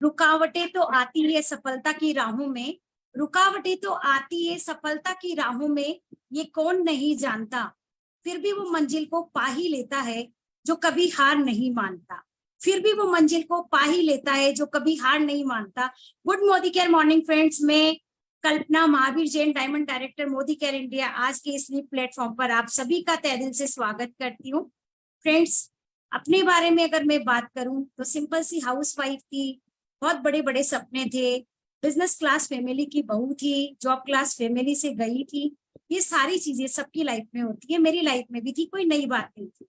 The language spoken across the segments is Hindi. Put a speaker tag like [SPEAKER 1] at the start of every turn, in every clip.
[SPEAKER 1] रुकावटें तो आती है सफलता की राहों में, रुकावटें तो आती है सफलता की राहों में, ये कौन नहीं जानता, फिर भी वो मंजिल को पा ही लेता है जो कभी हार नहीं मानता। फिर भी वो मंजिल को पा ही लेता है जो कभी हार नहीं मानता। Good Modi care morning friends, में Kalpana Mahavir Jain, diamond director Modi care India, आज के इस प्लेटफॉर्म पर आप सभी का तहे दिल से स्वागत करती हूँ। फ्रेंड्स, अपने बारे में अगर मैं बात करूं तो सिंपल सी हाउसवाइफ थी, बहुत बड़े बड़े सपने थे, बिजनेस क्लास फैमिली की बहू थी, जॉब क्लास फैमिली से गई थी। ये सारी चीजें सबकी लाइफ में होती है, मेरी लाइफ में भी थी, कोई नई बात नहीं थी।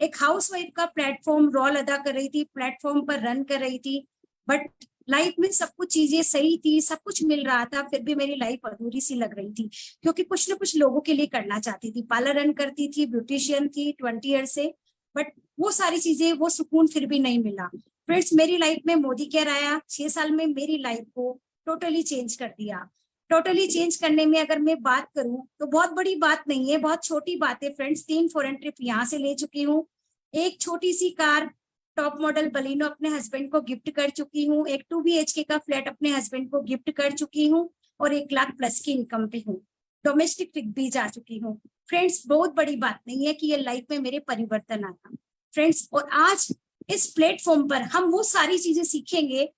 [SPEAKER 1] एक हाउसवाइफ का प्लेटफॉर्म रोल अदा कर रही थी, प्लेटफॉर्म पर रन कर रही थी, बट लाइफ में सब कुछ चीजें सही थी, सब कुछ मिल रहा था, फिर भी मेरी लाइफ अधूरी सी लग रही थी, क्योंकि कुछ ना कुछ लोगों के लिए करना चाहती थी। पार्लर रन करती थी, ब्यूटिशियन थी 20 ईयर से, बट वो सारी चीजें, वो सुकून फिर भी नहीं मिला। फ्रेंड्स, मेरी लाइफ में मोदी केयर आया, 6 साल में मेरी लाइफ को टोटली चेंज कर दिया। टोटली चेंज करने में अगर मैं बात करूं तो बहुत बड़ी बात नहीं है, बहुत छोटी बात है। फ्रेंड्स, 3 फॉरेन ट्रिप यहाँ से ले चुकी हूँ, एक छोटी सी कार टॉप मॉडल बलिनो अपने हस्बैंड को गिफ्ट कर चुकी हूँ, एक 2 BHK का फ्लैट अपने हस्बैंड को गिफ्ट कर चुकी हूँ, और 1 लाख प्लस की इनकम पे हूँ। डोमेस्टिक ट्रिप भी जा चुकी हूँ। फ्रेंड्स, बहुत बड़ी बात नहीं है कि ये लाइफ में मेरे परिवर्तन आया। फ्रेंड्स, और आज इस प्लेटफॉर्म पर हम वो सारी चीजें सीखेंगे।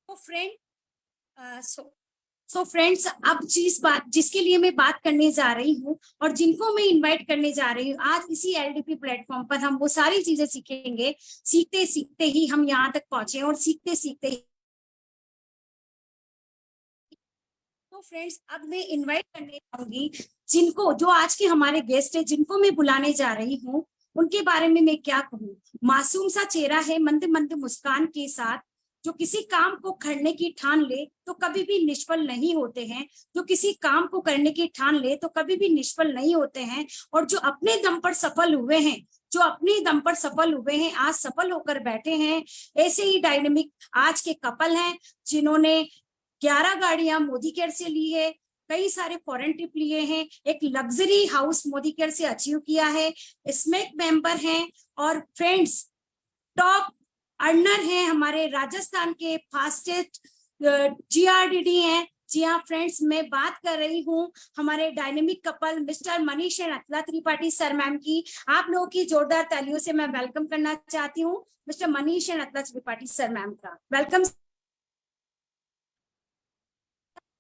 [SPEAKER 1] तो फ्रेंड्स, अब जिसके लिए मैं बात करने जा रही हूँ और जिनको मैं इनवाइट करने जा रही हूँ, आज इसी LDP प्लेटफॉर्म पर हम वो सारी चीजें सीखेंगे। सीखते सीखते ही हम यहाँ तक पहुंचे, और सीखते सीखते ही तो फ्रेंड्स, अब मैं इनवाइट करने जाऊंगी जिनको, जो आज के हमारे गेस्ट है, जिनको मैं बुलाने जा रही हूँ, उनके बारे में मैं क्या कहूँ। मासूम सा चेहरा है, मंद मंद मुस्कान के साथ, जो किसी काम को करने की ठान ले तो कभी भी निष्फल नहीं होते हैं, जो किसी काम को करने की ठान ले तो कभी भी निष्फल नहीं होते हैं, और जो अपने दम पर सफल हुए हैं, जो अपने दम पर सफल हुए हैं, आज सफल होकर बैठे हैं। ऐसे ही डायनेमिक आज के कपल हैं, जिन्होंने 11 गाड़ियां मोदी केयर से ली है, कई सारे फॉरेन ट्रिप लिए हैं, एक लग्जरी हाउस मोदी केयर से अचीव किया है, स्मेक मेंबर हैं, और फ्रेंड्स टॉप अर्नर हैं, हमारे राजस्थान के फास्टेस्ट GRDD हैं। जी हाँ फ्रेंड्स, मैं बात कर रही हूँ हमारे dynamic couple mister Manish and Atula Tripathi sir ma'am की। आप लोगों की जोरदार तालियों से मैं वेलकम करना चाहती हूँ mister Manish and Atula Tripathi sir ma'am का। Welcome.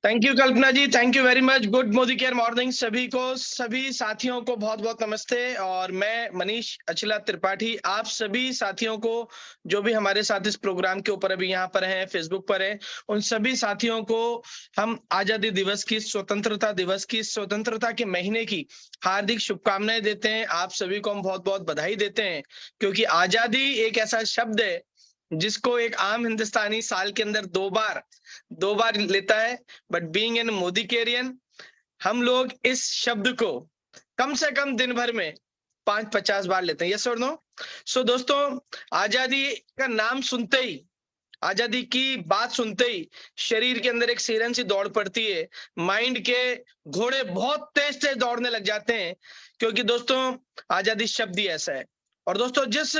[SPEAKER 2] Thank you Kalpana ji, thank you very much. Good Modi care morning सभी को, सभी साथियों को बहुत बहुत नमस्ते। और मैं मनीष अचला त्रिपाठी, आप सभी साथियों को जो भी हमारे साथ इस प्रोग्राम के ऊपर अभी यहाँ पर हैं, फेसबुक पर हैं, उन सभी साथियों को हम आजादी दिवस की, स्वतंत्रता दिवस की, स्वतंत्रता के महीने की हार्दिक शुभकामनाएं देते हैं। आप सभी को हम बहुत बहुत बधाई देते हैं, क्योंकि आजादी एक ऐसा शब्द है जिसको एक आम हिंदुस्तानी साल के अंदर दो बार लेता है, बट बीइंग एन मोदी केरियन हम लोग इस शब्द को कम से कम दिन भर में 50 बार लेते हैं। यस और नो? सो दोस्तों, आजादी का नाम सुनते ही, आजादी की बात सुनते ही शरीर के अंदर एक सिरन सी दौड़ पड़ती है, माइंड के घोड़े बहुत तेज तेज दौड़ने लग जाते हैं, क्योंकि दोस्तों आजादी शब्द ही ऐसा है। और दोस्तों, जिस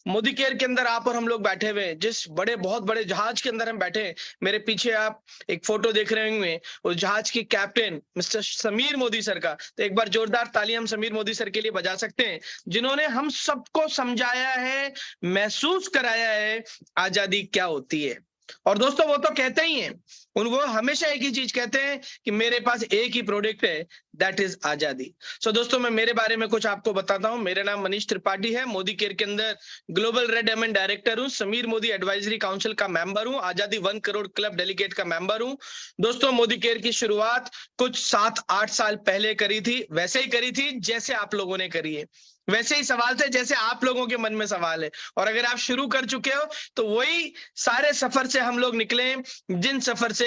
[SPEAKER 2] मोदी केयर के अंदर आप और हम लोग बैठे हुए हैं, जिस बहुत बड़े जहाज के अंदर हम बैठे हैं, मेरे पीछे आप एक फोटो देख रहे होंगे, उस जहाज की captain mister Sameer Modi sir का। तो एक बार जोरदार ताली हम समीर मोदी सर के लिए बजा सकते हैं, जिन्होंने हम सबको समझाया है, महसूस कराया है आजादी क्या होती है। और दोस्तों, वो तो कहते ही हैं, वो हमेशा एक ही चीज कहते हैं कि मेरे पास एक ही प्रोडक्ट है, दैट इज आजादी। सो दोस्तों, मैं मेरे बारे में कुछ आपको बताता हूं। मेरा नाम मनीष त्रिपाठी है, मोदी केयर के अंदर ग्लोबल रेड डायमंड डायरेक्टर हूं, समीर मोदी एडवाइजरी काउंसिल का मेंबर हूं, आजादी 1 करोड़ क्लब डेलीगेट का मेंबर हूं। दोस्तों, मोदी केयर की शुरुआत कुछ 7-8 साल पहले करी थी, वैसे ही करी थी जैसे आप लोगों ने करी है, वैसे ही सवाल थे जैसे आप लोगों के मन में सवाल है। और अगर आप शुरू कर चुके हो तो वही सारे सफर से हम लोग निकले, जिन सफर से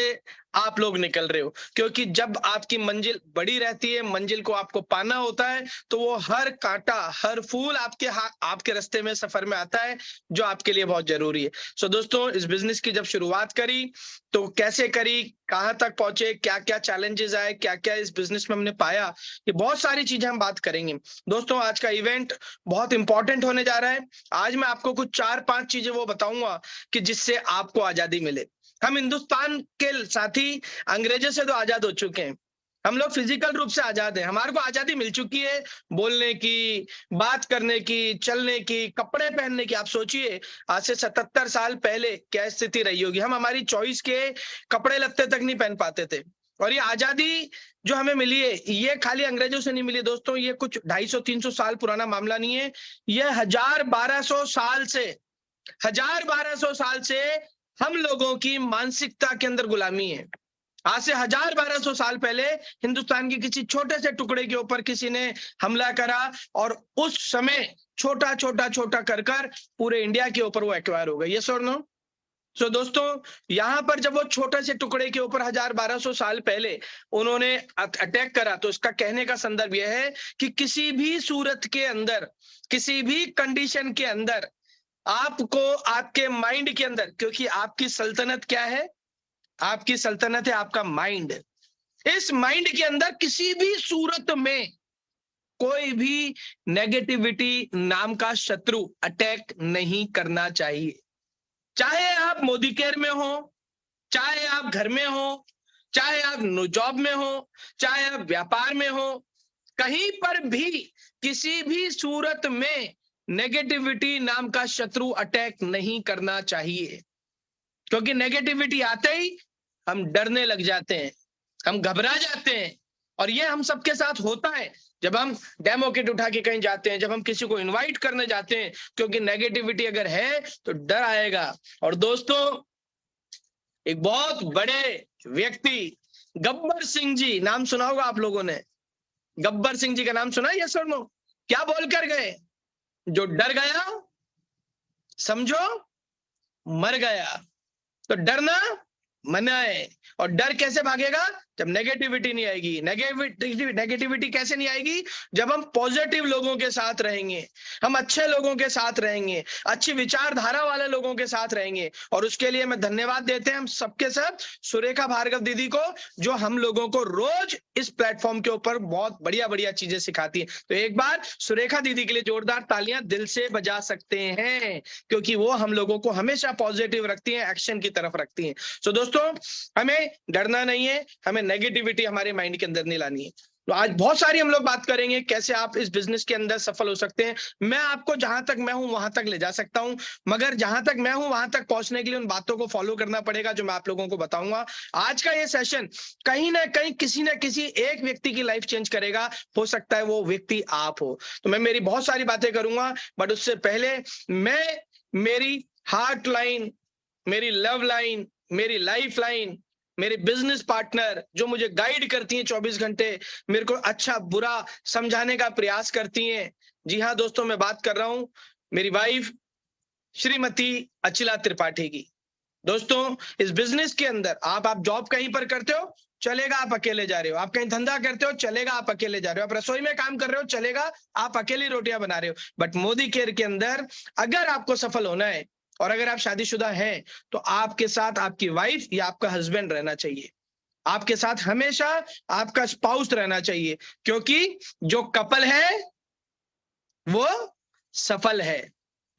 [SPEAKER 2] आप लोग निकल रहे हो, क्योंकि जब आपकी मंजिल बड़ी रहती है, मंजिल को आपको पाना होता है, तो वो हर कांटा, हर फूल आपके रास्ते में, सफर में आता है, जो आपके लिए बहुत जरूरी है। सो दोस्तों, इस बिजनेस की जब शुरुआत करी तो कैसे करी, कहां तक पहुंचे, क्या क्या चैलेंजेस आए, क्या क्या इस बिजनेस में हमने पाया, ये बहुत सारी चीजें हम बात करेंगे। दोस्तों, आज का इवेंट बहुत इंपॉर्टेंट होने जा रहा है। आज मैं आपको कुछ 4-5 चीजें वो बताऊंगा कि जिससे आपको आजादी मिले। हम हिंदुस्तान के साथी अंग्रेजों से तो आजाद हो चुके हैं, हम लोग फिजिकल रूप से आजाद हैं, हमारे को आजादी मिल चुकी है बोलने की, बात करने की, चलने की, कपड़े पहनने की। आप सोचिए, आज से 77 साल पहले क्या स्थिति रही होगी। हम हमारी चॉइस के कपड़े लत्ते तक नहीं पहन पाते थे। और ये आजादी जो हमें मिली है, ये खाली अंग्रेजों से नहीं मिली दोस्तों, ये कुछ 250-300 साल पुराना मामला नहीं है, ये 1000-1200 साल से, 1000-1200 साल से हम लोगों की मानसिकता के अंदर गुलामी है। आज से 1000-1200 साल पहले हिंदुस्तान के किसी छोटे से टुकड़े के ऊपर किसी ने हमला करा, और उस समय छोटा छोटा छोटा कर कर पूरे इंडिया के ऊपर वो एक्वायर हो गए। यस और नो? सो दोस्तों, यहां पर जब वो छोटे से टुकड़े के ऊपर 1000-1200 साल पहले उन्होंने अटैक करा, तो इसका कहने का संदर्भ यह है कि किसी भी सूरत के अंदर, किसी भी कंडीशन के अंदर आपको, आपके माइंड के अंदर, क्योंकि आपकी सल्तनत क्या है? आपकी सल्तनत है आपका माइंड। इस माइंड के अंदर किसी भी सूरत में कोई भी नेगेटिविटी नाम का शत्रु अटैक नहीं करना चाहिए। चाहे आप मोदी केयर में हो, चाहे आप घर में हो, चाहे आप जॉब में हो, चाहे आप व्यापार में हो, कहीं पर भी किसी भी सूरत में नेगेटिविटी नाम का शत्रु अटैक नहीं करना चाहिए। क्योंकि नेगेटिविटी आते ही हम डरने लग जाते हैं, हम घबरा जाते हैं, और ये हम सबके साथ होता है जब हम डेमो किट उठा के कहीं जाते हैं, जब हम किसी को इनवाइट करने जाते हैं, क्योंकि नेगेटिविटी अगर है तो डर आएगा। और दोस्तों, एक बहुत बड़े व्यक्ति गब्बर सिंह जी, नाम सुना होगा आप लोगों ने, गब्बर सिंह जी का नाम सुना है? यस और नो? क्या बोलकर गए? जो डर गया समझो मर गया। तो डरना मना है। और डर कैसे भागेगा? जब नेगेटिविटी नहीं आएगी। नेगेटिविटी कैसे नहीं आएगी? जब हम पॉजिटिव लोगों के साथ रहेंगे, हम अच्छे लोगों के साथ रहेंगे, अच्छी विचारधारा वाले लोगों के साथ रहेंगे। और उसके लिए मैं धन्यवाद देते हैं हम सबके सब सुरेखा भार्गव दीदी को, जो हम लोगों को रोज इस प्लेटफॉर्म के ऊपर बहुत बढ़िया बढ़िया चीजें सिखाती है। तो एक बार सुरेखा दीदी के लिए जोरदार तालियां दिल से बजा सकते हैं, क्योंकि वो हम लोगों को हमेशा पॉजिटिव रखती है, एक्शन की तरफ रखती है। सो दोस्तों, हमें डरना नहीं है, हमें नेगेटिविटी हमारे माइंड के अंदर नहीं लानी है। तो आज बहुत सारी हम लोग बात करेंगे कैसे आप इस बिजनेस के अंदर सफल हो सकते हैं। मैं आपको जहां तक मैं हूं वहां तक ले जा सकता हूं, मगर जहां तक मैं हूं वहां तक पहुंचने के लिए उन बातों को फॉलो करना पड़ेगा जो मैं आप लोगों को बताऊंगा। आज का ये सेशन कहीं ना कहीं किसी ना किसी एक व्यक्ति की लाइफ चेंज करेगा। हो सकता है वो व्यक्ति आप हो। तो मैं मेरी बहुत सारी बातें करूंगा, बट उससे पहले मैं मेरी हार्ट लाइन, मेरी लव लाइन, मेरी लाइफ लाइन, मेरे बिजनेस पार्टनर जो मुझे गाइड करती हैं 24 घंटे, मेरे को अच्छा बुरा समझाने का प्रयास करती हैं। जी हाँ दोस्तों, मैं बात कर रहा हूं मेरी वाइफ श्रीमती अचिला त्रिपाठी की। दोस्तों, इस बिजनेस के अंदर आप जॉब कहीं पर करते हो, चलेगा, आप अकेले जा रहे हो। आप कहीं धंधा करते हो, चलेगा, आप अकेले जा रहे हो। आप रसोई में काम कर रहे हो, चलेगा, आप अकेली रोटियां बना रहे हो। बट मोदी केयर के अंदर अगर आपको सफल होना है, और अगर आप शादीशुदा हैं, तो आपके साथ आपकी वाइफ या आपका हस्बैंड रहना चाहिए। आपके साथ हमेशा आपका स्पाउस रहना चाहिए, क्योंकि जो कपल है वो सफल है।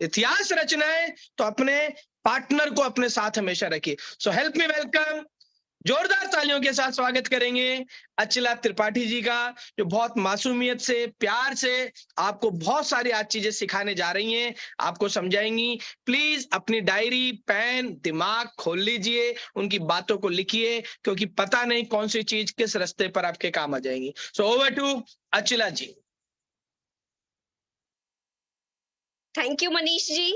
[SPEAKER 2] इतिहास रचना है तो अपने पार्टनर को अपने साथ हमेशा रखिए। सो हेल्प मी वेलकम, जोरदार तालियों के साथ स्वागत करेंगे अचिला त्रिपाठी जी का, जो बहुत मासूमियत से, प्यार से आपको बहुत सारी आज चीजें सिखाने जा रही हैं, आपको समझाएंगी। प्लीज अपनी डायरी, पेन, दिमाग खोल लीजिए, उनकी बातों को लिखिए, क्योंकि पता नहीं कौन सी चीज किस रास्ते पर आपके काम आ जाएंगी। So over to Achila ji.
[SPEAKER 3] Thank you Manish ji,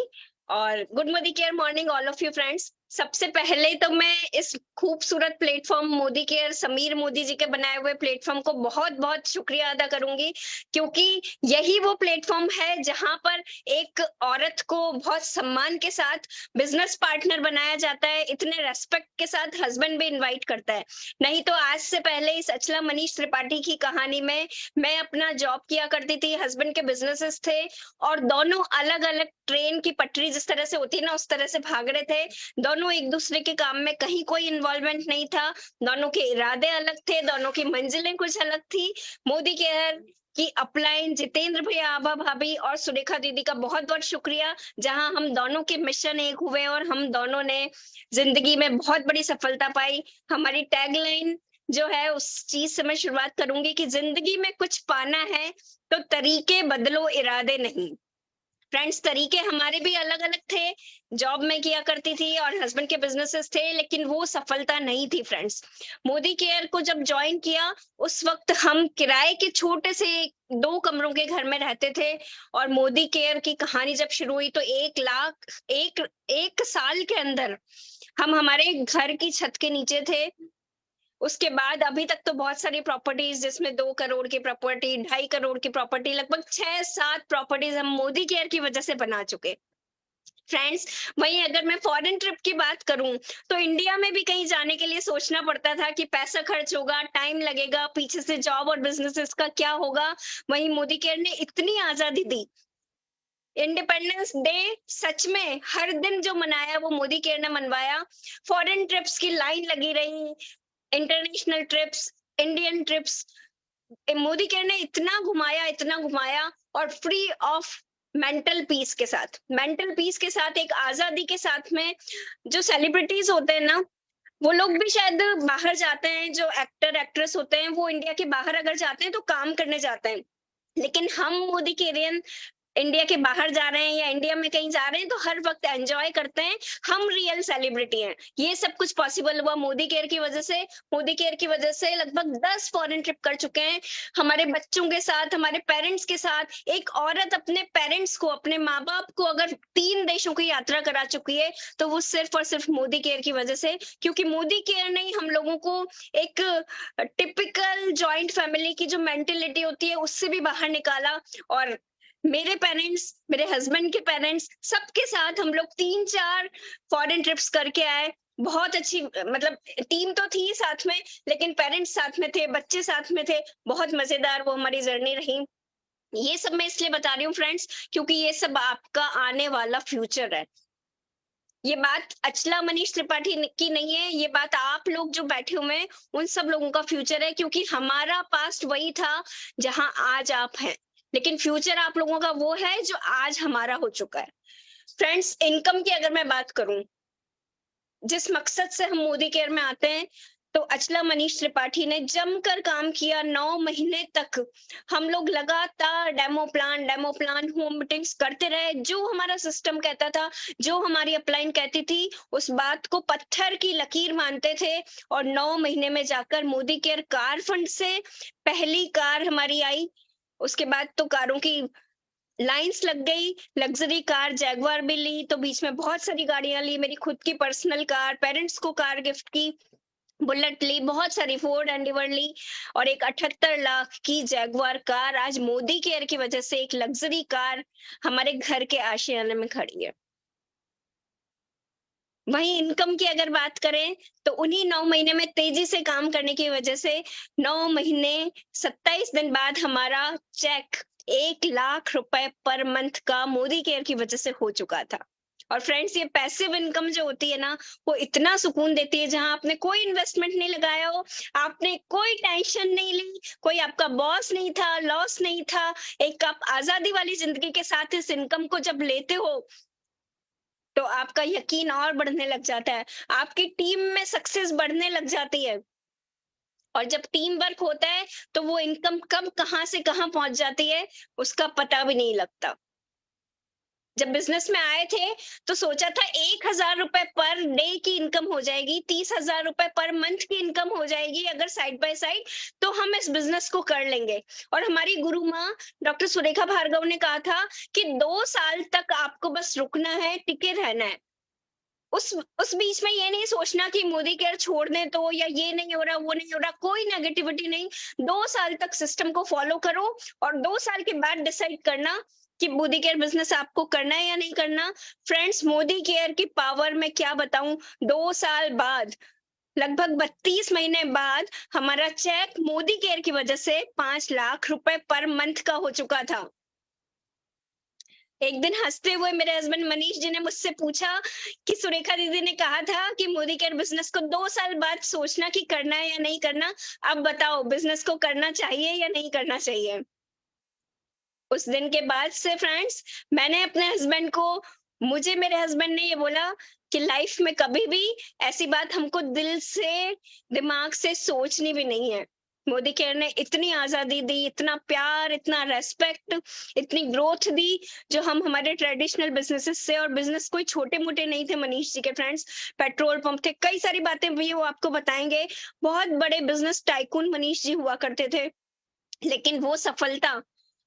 [SPEAKER 3] और good Modi care morning all of you friends. सबसे पहले तो मैं इस खूबसूरत प्लेटफॉर्म मोदी केयर, समीर मोदी जी के बनाए हुए प्लेटफॉर्म को बहुत बहुत शुक्रिया अदा करूंगी, क्योंकि यही वो प्लेटफॉर्म है जहां पर एक औरत को बहुत सम्मान के साथ बिजनेस पार्टनर बनाया जाता है, इतने रेस्पेक्ट के साथ हस्बैंड भी इनवाइट करता है। नहीं तो आज से पहले इस अचला मनीष त्रिपाठी की कहानी में मैं अपना जॉब किया करती थी, हस्बैंड के बिजनेसेस थे और दोनों अलग अलग ट्रेन की पटरी जिस तरह से होती है ना, उस तरह से भाग रहे थे। दोनों एक दूसरे के काम में कहीं कोई इन्वॉल्वमेंट नहीं था, दोनों के इरादे अलग थे, दोनों की मंजिलें कुछ अलग थी। मोदी केयर की अपलाइन, जितेंद्र भैया, आभा भाभी और सुरेखा दीदी का बहुत बहुत शुक्रिया, जहां हम दोनों के मिशन एक हुए और हम दोनों ने जिंदगी में बहुत बड़ी सफलता पाई। हमारी टैगलाइन जो है उस चीज से मैं शुरुआत करूंगी कि जिंदगी में कुछ पाना है तो तरीके बदलो, इरादे नहीं। फ्रेंड्स, तरीके हमारे भी अलग अलग थे, जॉब में किया करती थी और हस्बैंड के बिजनेसेस थे, लेकिन वो सफलता नहीं थी। फ्रेंड्स, मोदी केयर को जब ज्वाइन किया उस वक्त हम किराए के छोटे से 2 कमरों के घर में रहते थे और मोदी केयर की कहानी जब शुरू हुई तो 1 लाख एक साल के अंदर हम हमारे घर की छत के नीचे थे। उसके बाद अभी तक तो बहुत सारी प्रॉपर्टीज, जिसमें 2 करोड़ की प्रॉपर्टी, 2.5 करोड़ की प्रॉपर्टी, लगभग 6-7 प्रॉपर्टीज हम मोदी केयर की वजह से बना चुके। फ्रेंड्स, वहीं अगर मैं फॉरेन ट्रिप की बात करूं तो इंडिया में भी कहीं जाने के लिए सोचना पड़ता था कि पैसा खर्च होगा, टाइम लगेगा, पीछे से जॉब और बिजनेसेस का क्या होगा। वहीं मोदी केयर ने इतनी आजादी दी। इंडिपेंडेंस डे सच में हर दिन जो मनाया वो मोदी केयर ने मनवाया। फॉरेन ट्रिप्स की लाइन लगी रही, international trips, Indian trips, Modi care ने इतना घुमाया और फ्री ऑफ मेंटल पीस के साथ, एक आजादी के साथ में। जो सेलिब्रिटीज होते हैं ना, वो लोग भी शायद बाहर जाते हैं, जो एक्टर एक्ट्रेस होते हैं वो इंडिया के बाहर अगर जाते हैं तो काम करने जाते हैं, लेकिन हम मोदी केरियन इंडिया के बाहर जा रहे हैं या इंडिया में कहीं जा रहे हैं तो हर वक्त एंजॉय करते हैं। हम रियल सेलिब्रिटी हैं। ये सब कुछ पॉसिबल हुआ मोदी केयर की वजह से। मोदी केयर की वजह से लगभग 10 फॉरेन ट्रिप कर चुके हैं, हमारे बच्चों के साथ, हमारे पेरेंट्स के साथ। एक औरत अपने पेरेंट्स को, अपने माँ बाप को अगर 3 देशों की यात्रा करा चुकी है तो वो सिर्फ और सिर्फ मोदी केयर की वजह से, क्योंकि मोदी केयर ने हम लोगों को एक टिपिकल जॉइंट फैमिली की जो मेंटेलिटी होती है उससे भी बाहर निकाला। और मेरे पेरेंट्स, मेरे हस्बैंड के पेरेंट्स, सबके साथ हम लोग 3-4 फॉरेन ट्रिप्स करके आए। बहुत अच्छी, मतलब टीम तो थी साथ में, लेकिन पेरेंट्स साथ में थे, बच्चे साथ में थे। बहुत मजेदार वो हमारी जर्नी रही। ये सब मैं इसलिए बता रही हूँ फ्रेंड्स, क्योंकि ये सब आपका आने वाला फ्यूचर है। ये बात अचला मनीष त्रिपाठी की नहीं है, ये बात आप लोग जो बैठे हुए हैं उन सब लोगों का फ्यूचर है, क्योंकि हमारा पास्ट वही था जहां आज आप हैं, लेकिन फ्यूचर आप लोगों का वो है जो आज हमारा हो चुका है। फ्रेंड्स, इनकम की अगर मैं बात करूं, जिस मकसद से हम मोदी केयर में आते हैं, तो अचला मनीष त्रिपाठी ने जमकर काम किया। 9 महीने तक हम लोग लगातार डेमो प्लान, होम मीटिंग्स करते रहे। जो हमारा सिस्टम कहता था, जो हमारी अपलाइन कहती थी, उस बात को पत्थर की लकीर मानते थे। और 9 महीने में जाकर मोदी केयर कार फंड से पहली कार हमारी आई। उसके बाद तो कारों की लाइंस लग गई। लग्जरी कार जैगवार भी ली, तो बीच में बहुत सारी गाड़ियां ली, मेरी खुद की पर्सनल कार, पेरेंट्स को कार गिफ्ट की, बुलेट ली, बहुत सारी फोर्ड एंडीवर ली, और एक 78 लाख की जैगवार कार आज मोदी केयर की वजह से एक लग्जरी कार हमारे घर के आशियाने में खड़ी है। वहीं इनकम की अगर बात करें तो उन्हीं 9 महीने में तेजी से काम करने की वजह से 9 महीने 27 दिन बाद हमारा चेक 1 लाख रुपए पर मंथ का मोदी केयर की वजह से हो चुका था। और फ्रेंड्स, ये पैसिव इनकम जो होती है ना, वो इतना सुकून देती है, जहां आपने कोई इन्वेस्टमेंट नहीं लगाया हो, आपने कोई टेंशन नहीं ली, कोई आपका बॉस नहीं था, लॉस नहीं था। एक आप आजादी वाली जिंदगी के साथ इस इनकम को जब लेते हो तो आपका यकीन और बढ़ने लग जाता है, आपकी टीम में सक्सेस बढ़ने लग जाती है। और जब टीम वर्क होता है तो वो इनकम कब कहां से कहां पहुंच जाती है उसका पता भी नहीं लगता। जब बिजनेस में आए थे तो सोचा था 1,000 रुपए पर डे की इनकम हो जाएगी, 30,000 रुपए पर मंथ की इनकम हो जाएगी अगर साइड बाय साइड, तो हम इस बिजनेस को कर लेंगे। और हमारी गुरु माँ डॉक्टर सुरेखा भार्गव ने कहा था कि 2 साल तक आपको बस रुकना है, टिके रहना है। उस बीच में ये नहीं सोचना कि मोदी केयर छोड़ दें तो, या ये नहीं हो रहा, वो नहीं हो रहा, कोई नेगेटिविटी नहीं। 2 साल तक सिस्टम को फॉलो करो और 2 साल के बाद डिसाइड करना कि मोदी केयर बिजनेस आपको करना है या नहीं करना। फ्रेंड्स, मोदी केयर की पावर मैं क्या बताऊं, 2 साल बाद, लगभग 32 महीने बाद हमारा चेक मोदी केयर की वजह से 5 लाख रुपए पर मंथ का हो चुका था। एक दिन हंसते हुए मेरे हस्बैंड मनीष जी ने मुझसे पूछा कि सुरेखा दीदी ने कहा था कि मोदी केयर बिजनेस को 2 साल बाद सोचना कि करना है या नहीं करना। अब बताओ, बिजनेस को करना चाहिए या नहीं करना चाहिए? उस दिन के बाद से फ्रेंड्स, मैंने अपने हस्बैंड को, मुझे मेरे हस्बैंड ने ये बोला कि लाइफ में कभी भी ऐसी बात हमको दिल से, दिमाग से सोचनी भी नहीं है। मोदी केयर ने इतनी आजादी दी, इतना प्यार, इतना रेस्पेक्ट, इतनी ग्रोथ दी, जो हम हमारे ट्रेडिशनल बिजनेसेस से, और बिजनेस कोई छोटे मोटे नहीं थे मनीष जी के फ्रेंड्स, पेट्रोल पंप थे, कई सारी बातें भी वो आपको बताएंगे। बहुत बड़े बिजनेस टाइकून मनीष जी हुआ करते थे, लेकिन वो सफलता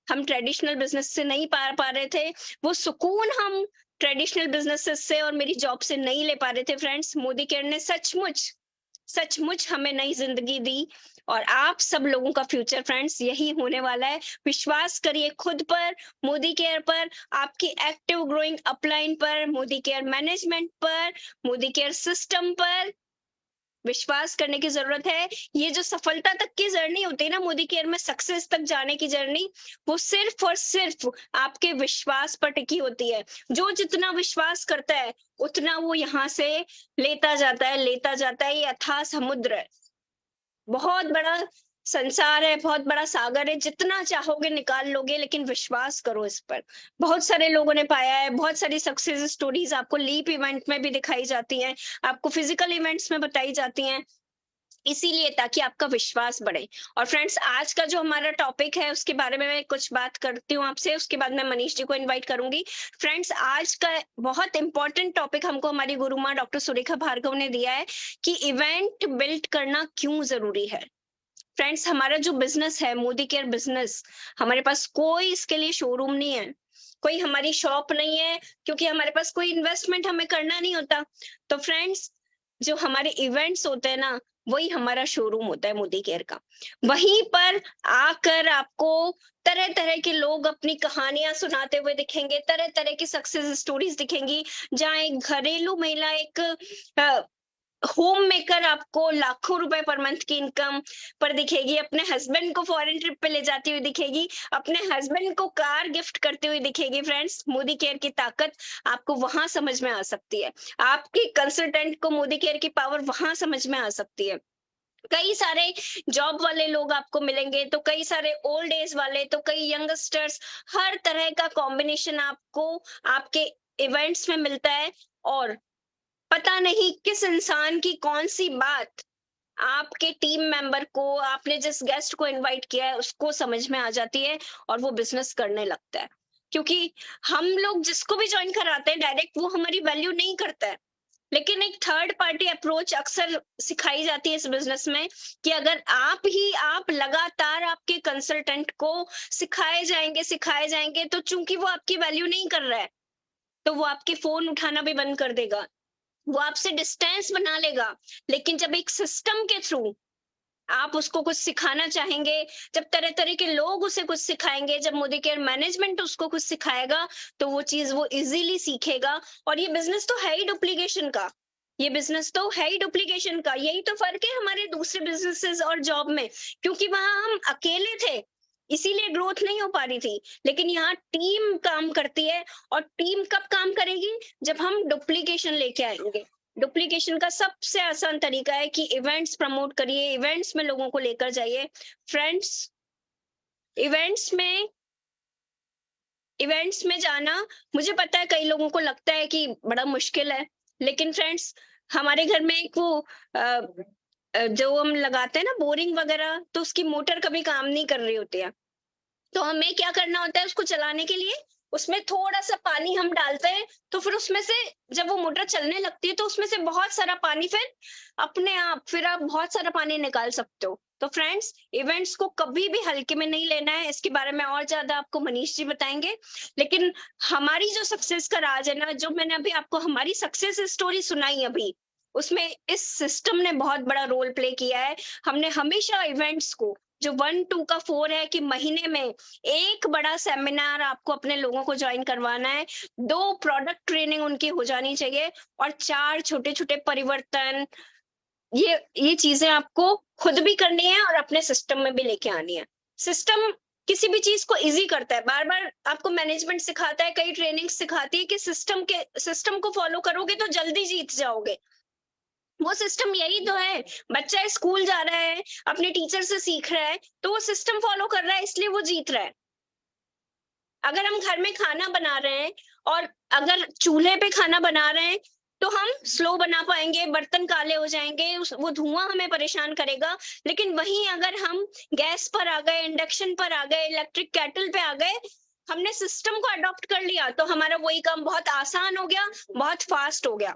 [SPEAKER 3] हम ट्रेडिशनल बिजनेस से नहीं पा रहे थे, वो सुकून हम ट्रेडिशनल बिजनेसेस से और मेरी जॉब से नहीं ले पा रहे थे। फ्रेंड्स, मोदी केयर ने सचमुच हमें नई जिंदगी दी, और आप सब लोगों का फ्यूचर फ्रेंड्स यही होने वाला है। विश्वास करिए खुद पर, मोदी केयर पर, आपकी एक्टिव ग्रोइंग अपलाइन पर, मोदी केयर मैनेजमेंट पर, मोदी केयर सिस्टम पर विश्वास करने की जरूरत है। ये जो सफलता तक की जर्नी होती है ना, मोदी केयर में सक्सेस तक जाने की जर्नी, वो सिर्फ और सिर्फ आपके विश्वास पर टिकी होती है। जो जितना विश्वास करता है उतना वो यहाँ से लेता जाता है। ये अथाह समुद्र है, बहुत बड़ा संसार है, बहुत बड़ा सागर है, जितना चाहोगे निकाल लोगे, लेकिन विश्वास करो इस पर। बहुत सारे लोगों ने पाया है, बहुत सारी सक्सेस स्टोरीज आपको लीप इवेंट में भी दिखाई जाती हैं, आपको फिजिकल इवेंट्स में बताई जाती हैं, इसीलिए ताकि आपका विश्वास बढ़े। और फ्रेंड्स, आज का जो हमारा टॉपिक है उसके बारे में मैं कुछ बात करती हूँ आपसे, उसके बाद मैं मनीष जी को इनवाइट करूंगी। फ्रेंड्स, आज का बहुत इंपॉर्टेंट टॉपिक हमको हमारी गुरु माँ डॉक्टर सुरेखा भार्गव ने दिया है कि इवेंट बिल्ड करना क्यों जरूरी है। फ्रेंड्स, हमारा जो बिजनेस है मोदी केयर बिजनेस, हमारे पास कोई इसके लिए शोरूम नहीं है, कोई हमारी शॉप नहीं है, क्योंकि हमारे पास कोई इन्वेस्टमेंट हमें करना नहीं होता। तो फ्रेंड्स, जो हमारे इवेंट्स होते हैं ना, वही हमारा शोरूम होता है मोदी केयर का। वहीं पर आकर आपको तरह तरह के लोग अपनी कहानियां सुनाते हुए दिखेंगे, तरह तरह की सक्सेस स्टोरीज दिखेंगी, जहाँ एक घरेलू महिला, एक होम मेकर आपको लाखों रुपए पर मंथ की इनकम पर दिखेगी, अपने हस्बैंड को फॉरेन ट्रिप पे ले जाती हुई दिखेगी, अपने हस्बैंड को कार गिफ्ट करती हुई दिखेगी। फ्रेंड्स, मोदी केयर की ताकत आपको वहां समझ में आ सकती है, आपके कंसल्टेंट को मोदी केयर की पावर वहां समझ में आ सकती है। कई सारे जॉब वाले लोग आपको मिलेंगे, तो कई सारे ओल्ड एज वाले, तो कई यंगस्टर्स, हर तरह का कॉम्बिनेशन आपको आपके इवेंट्स में मिलता है। और पता नहीं किस इंसान की कौन सी बात आपके टीम मेंबर को, आपने जिस गेस्ट को इनवाइट किया है, उसको समझ में आ जाती है और वो बिजनेस करने लगता है। क्योंकि हम लोग जिसको भी ज्वाइन कराते हैं डायरेक्ट, वो हमारी वैल्यू नहीं करता है, लेकिन एक थर्ड पार्टी अप्रोच अक्सर सिखाई जाती है इस बिजनेस में, कि अगर आप लगातार आपके कंसल्टेंट को सिखाए जाएंगे, तो चूंकि वो आपकी वैल्यू नहीं कर रहा है, तो वो आपके फोन उठाना भी बंद कर देगा, वो आपसे डिस्टेंस बना लेगा। लेकिन जब एक सिस्टम के थ्रू आप उसको कुछ सिखाना चाहेंगे, जब तरह तरह के लोग उसे कुछ सिखाएंगे, जब मोदी केयर मैनेजमेंट उसको कुछ सिखाएगा, तो वो चीज वो इजीली सीखेगा। और ये बिजनेस तो है ही डुप्लीकेशन का, यही तो फर्क है हमारे दूसरे बिजनेसेस और जॉब में, क्योंकि वहां हम अकेले थे, इसीलिए ग्रोथ नहीं हो पा रही थी। लेकिन यहाँ टीम काम करती है, और टीम कब काम करेगी, जब हम डुप्लीकेशन लेके आएंगे। डुप्लीकेशन का सबसे आसान तरीका है कि इवेंट्स प्रमोट करिए, इवेंट्स में लोगों को लेकर जाइए। फ्रेंड्स, इवेंट्स में जाना, मुझे पता है कई लोगों को लगता है कि बड़ा मुश्किल है, लेकिन फ्रेंड्स, हमारे घर में एक वो जो हम लगाते हैं ना बोरिंग वगैरह, तो उसकी मोटर कभी काम नहीं कर रही होती है, तो हमें क्या करना होता है, उसको चलाने के लिए उसमें थोड़ा सा पानी हम डालते हैं, तो फिर उसमें से जब वो मोटर चलने लगती है, तो उसमें से बहुत सारा पानी फिर अपने आप, फिर आप बहुत सारा पानी निकाल सकते हो। तो फ्रेंड्स, इवेंट्स को कभी भी हल्के में नहीं लेना है। इसके बारे में और ज्यादा आपको मनीष जी बताएंगे, लेकिन हमारी जो सक्सेस का राज है ना, जो मैंने अभी आपको हमारी सक्सेस स्टोरी सुनाई अभी, उसमें इस सिस्टम ने बहुत बड़ा रोल प्ले किया है। हमने हमेशा इवेंट्स को, जो 1 2 का 4 है कि महीने में एक बड़ा सेमिनार आपको अपने लोगों को ज्वाइन करवाना है, 2 प्रोडक्ट ट्रेनिंग उनकी हो जानी चाहिए, और 4 छोटे छोटे परिवर्तन, ये चीजें आपको खुद भी करनी है और अपने सिस्टम में भी लेके आनी है। सिस्टम किसी भी चीज को इजी करता है। बार बार आपको मैनेजमेंट सिखाता है, कई ट्रेनिंग सिखाती है कि सिस्टम को फॉलो करोगे तो जल्दी जीत जाओगे। वो सिस्टम यही तो है। बच्चा स्कूल जा रहा है, अपने टीचर से सीख रहा है, तो वो सिस्टम फॉलो कर रहा है, इसलिए वो जीत रहा है। अगर हम घर में खाना बना रहे हैं और अगर चूल्हे पे खाना बना रहे हैं, तो हम स्लो बना पाएंगे, बर्तन काले हो जाएंगे, वो धुआं हमें परेशान करेगा। लेकिन वहीं अगर हम गैस पर आ गए, इंडक्शन पर आ गए, इलेक्ट्रिक केटल पे आ गए, हमने सिस्टम को अडॉप्ट कर लिया, तो हमारा वही काम बहुत आसान हो गया, बहुत फास्ट हो गया।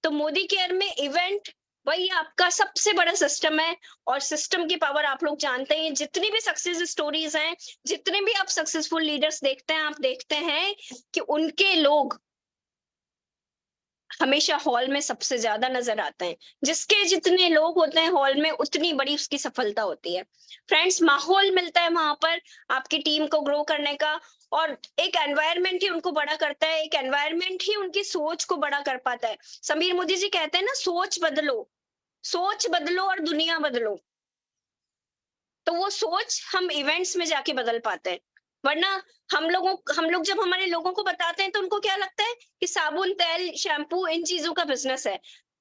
[SPEAKER 3] तो मोदी केयर में इवेंट वही आपका सबसे बड़ा सिस्टम है, और सिस्टम की पावर आप लोग जानते हैं। जितनी भी सक्सेस स्टोरीज हैं, जितने भी आप सक्सेसफुल लीडर्स देखते हैं, आप देखते हैं कि उनके लोग हमेशा हॉल में सबसे ज्यादा नजर आते हैं। जिसके जितने लोग होते हैं हॉल में, उतनी बड़ी उसकी सफलता होती है। फ्रेंड्स, माहौल मिलता है वहां पर आपकी टीम को ग्रो करने का, और एक एनवायरनमेंट ही उनको बड़ा करता है, एक एनवायरनमेंट ही उनकी सोच को बड़ा कर पाता है। समीर मोदी जी कहते हैं ना, सोच बदलो और दुनिया बदलो। तो वो सोच हम इवेंट्स में जाके बदल पाते हैं। वरना हम लोग जब हमारे लोगों को बताते हैं तो उनको क्या लगता है कि साबुन, तेल, शैम्पू, इन चीजों का बिजनेस है।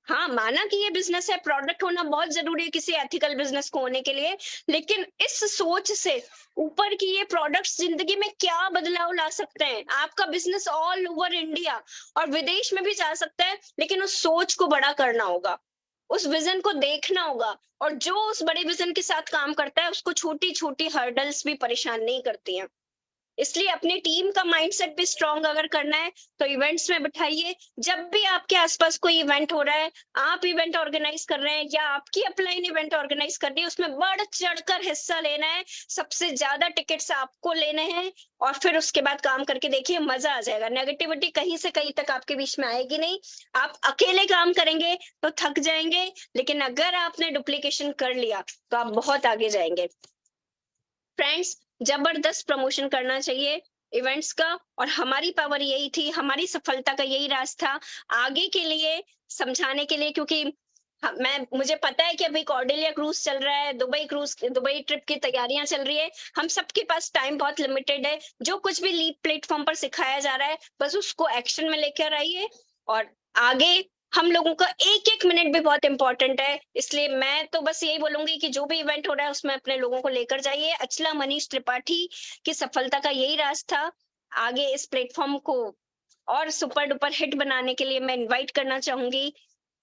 [SPEAKER 3] हाँ, माना कि ये बिजनेस है, प्रोडक्ट होना बहुत जरूरी है किसी एथिकल बिजनेस को होने के लिए, लेकिन इस सोच से ऊपर की ये प्रोडक्ट्स जिंदगी में क्या बदलाव ला सकते हैं। आपका बिजनेस ऑल ओवर इंडिया और विदेश में भी जा सकता है, लेकिन उस सोच को बड़ा करना होगा, उस विजन को देखना होगा, और जो उस बड़े विजन के साथ काम करता है उसको छोटी छोटी हर्डल्स भी परेशान नहीं करती हैं। इसलिए अपनी टीम का माइंडसेट भी स्ट्रांग अगर करना है तो इवेंट्स में बिठाइए। जब भी आपके आसपास कोई इवेंट हो रहा है, आप इवेंट ऑर्गेनाइज कर रहे हैं या आपकी अपलाइन इवेंट ऑर्गेनाइज कर रही है, उसमें बढ़ चढ़कर हिस्सा लेना है। सबसे ज्यादा टिकट्स आपको लेने हैं, और फिर उसके बाद काम करके देखिए, मजा आ जाएगा। नेगेटिविटी कहीं से कहीं तक आपके बीच में आएगी नहीं। आप अकेले काम करेंगे तो थक जाएंगे, लेकिन अगर आपने डुप्लीकेशन कर लिया तो आप बहुत आगे जाएंगे। फ्रेंड्स, जबरदस्त प्रमोशन करना चाहिए इवेंट्स का, और हमारी पावर यही थी, हमारी सफलता का यही राज था आगे के लिए समझाने के लिए। क्योंकि मुझे पता है कि अभी कॉर्डेलिया क्रूज चल रहा है, दुबई ट्रिप की तैयारियां चल रही है, हम सबके पास टाइम बहुत लिमिटेड है। जो कुछ भी लीप प्लेटफॉर्म पर सिखाया जा रहा है, बस उसको एक्शन में लेकर आइए, और आगे हम लोगों का एक एक मिनट भी बहुत इंपॉर्टेंट है। इसलिए मैं तो बस यही बोलूंगी कि जो भी इवेंट हो रहा है उसमें अपने लोगों को लेकर जाइए। अचला मनीष त्रिपाठी की सफलता का यही राज था। आगे इस प्लेटफॉर्म को और सुपर डुपर हिट बनाने के लिए मैं इनवाइट करना चाहूंगी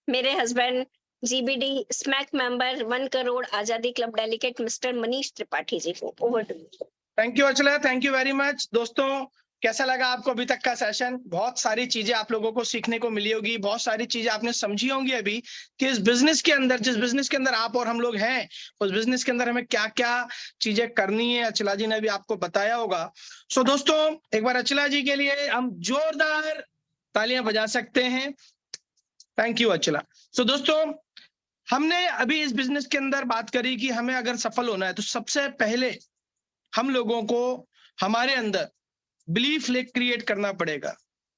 [SPEAKER 3] मेरे husband, GBD smack member, 1 crore Azadi club delegate mister Manish Tripathi ji को। Over to you.
[SPEAKER 2] Thank you Achala, thank you very much. दोस्तों, कैसा लगा आपको अभी तक का सेशन? बहुत सारी चीजें आप लोगों को सीखने को मिली होगी, बहुत सारी चीजें आपने समझी होंगी अभी कि इस बिजनेस के अंदर, जिस बिजनेस के अंदर आप और हम लोग हैं, उस बिजनेस के अंदर हमें क्या क्या चीजें करनी है, अचला जी ने भी आपको बताया होगा। सो दोस्तों, एक बार अचला जी के लिए हम जोरदार तालियां बजा सकते हैं। थैंक यू अचला। सो दोस्तों, हमने अभी इस बिजनेस के अंदर बात करी कि हमें अगर सफल होना है तो सबसे पहले हम लोगों को हमारे अंदर बिलीफ क्रिएट करना पड़ेगा।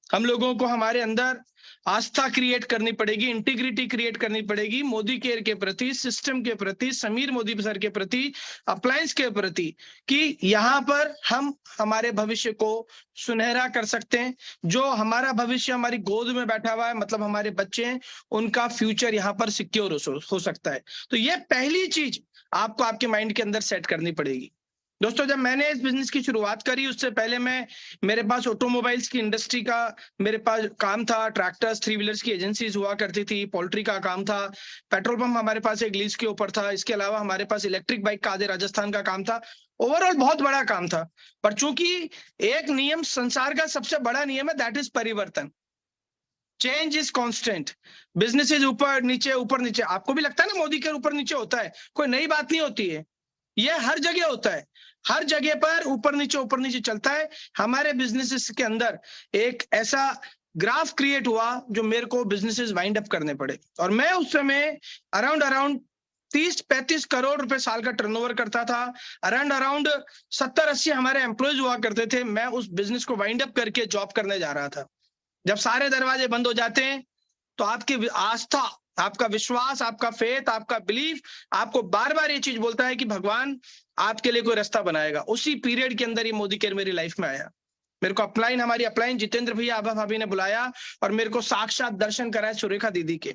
[SPEAKER 2] हम लोगों को हमारे अंदर आस्था क्रिएट करनी पड़ेगी, इंटीग्रिटी क्रिएट करनी पड़ेगी मोदी केयर के प्रति, सिस्टम के प्रति, समीर मोदी सर के प्रति, अप्लायंस के प्रति, कि यहाँ पर हम हमारे भविष्य को सुनहरा कर सकते हैं। जो हमारा भविष्य हमारी गोद में बैठा हुआ है, मतलब हमारे बच्चे हैं, उनका फ्यूचर यहाँ पर सिक्योर हो सकता है। तो ये पहली चीज आपको आपके माइंड के अंदर सेट करनी पड़ेगी। दोस्तों, जब मैंने इस बिजनेस की शुरुआत करी, उससे पहले मेरे पास ऑटोमोबाइल्स की इंडस्ट्री का मेरे पास काम था, ट्रैक्टर्स, 3 व्हीलर्स की एजेंसीज हुआ करती थी, पोल्ट्री का काम था, पेट्रोल पंप हमारे पास एक लीज के ऊपर था, इसके अलावा हमारे पास इलेक्ट्रिक बाइक का आधे राजस्थान का काम था। ओवरऑल बहुत बड़ा काम था। पर चूंकि एक नियम संसार का सबसे बड़ा नियम है, दैट इज परिवर्तन। Change is constant, business is ऊपर नीचे। आपको भी लगता है ना मोदी केयर ऊपर नीचे होता है, कोई नई बात नहीं होती है, ये हर जगह होता है, हर जगह पर ऊपर नीचे चलता है। हमारे बिजनेसेस के अंदर एक ऐसा ग्राफ क्रिएट हुआ जो मेरे को बिजनेसेस वाइंड अप करने पड़े, और मैं उस समय अराउंड 30-35 करोड़ रुपए साल का टर्नओवर करता था, अराउंड 70-80 हमारे एम्प्लॉयज हुआ करते थे। मैं उस बिजनेस को वाइंड अप करके जॉब करने जा रहा था। जब सारे दरवाजे बंद हो जाते हैं तो आपकी आस्था, आपका विश्वास, आपका फेथ, आपका बिलीफ आपको बार बार ये चीज बोलता है कि भगवान आपके लिए कोई रास्ता बनाएगा। उसी पीरियड के अंदर ये मोदी केयर मेरी लाइफ में आया। मेरे को अपलाइन, हमारी अपलाइन जितेंद्र भैया, आभा भाभी ने बुलाया और मेरे को साक्षात दर्शन कराए सुरेखा दीदी के।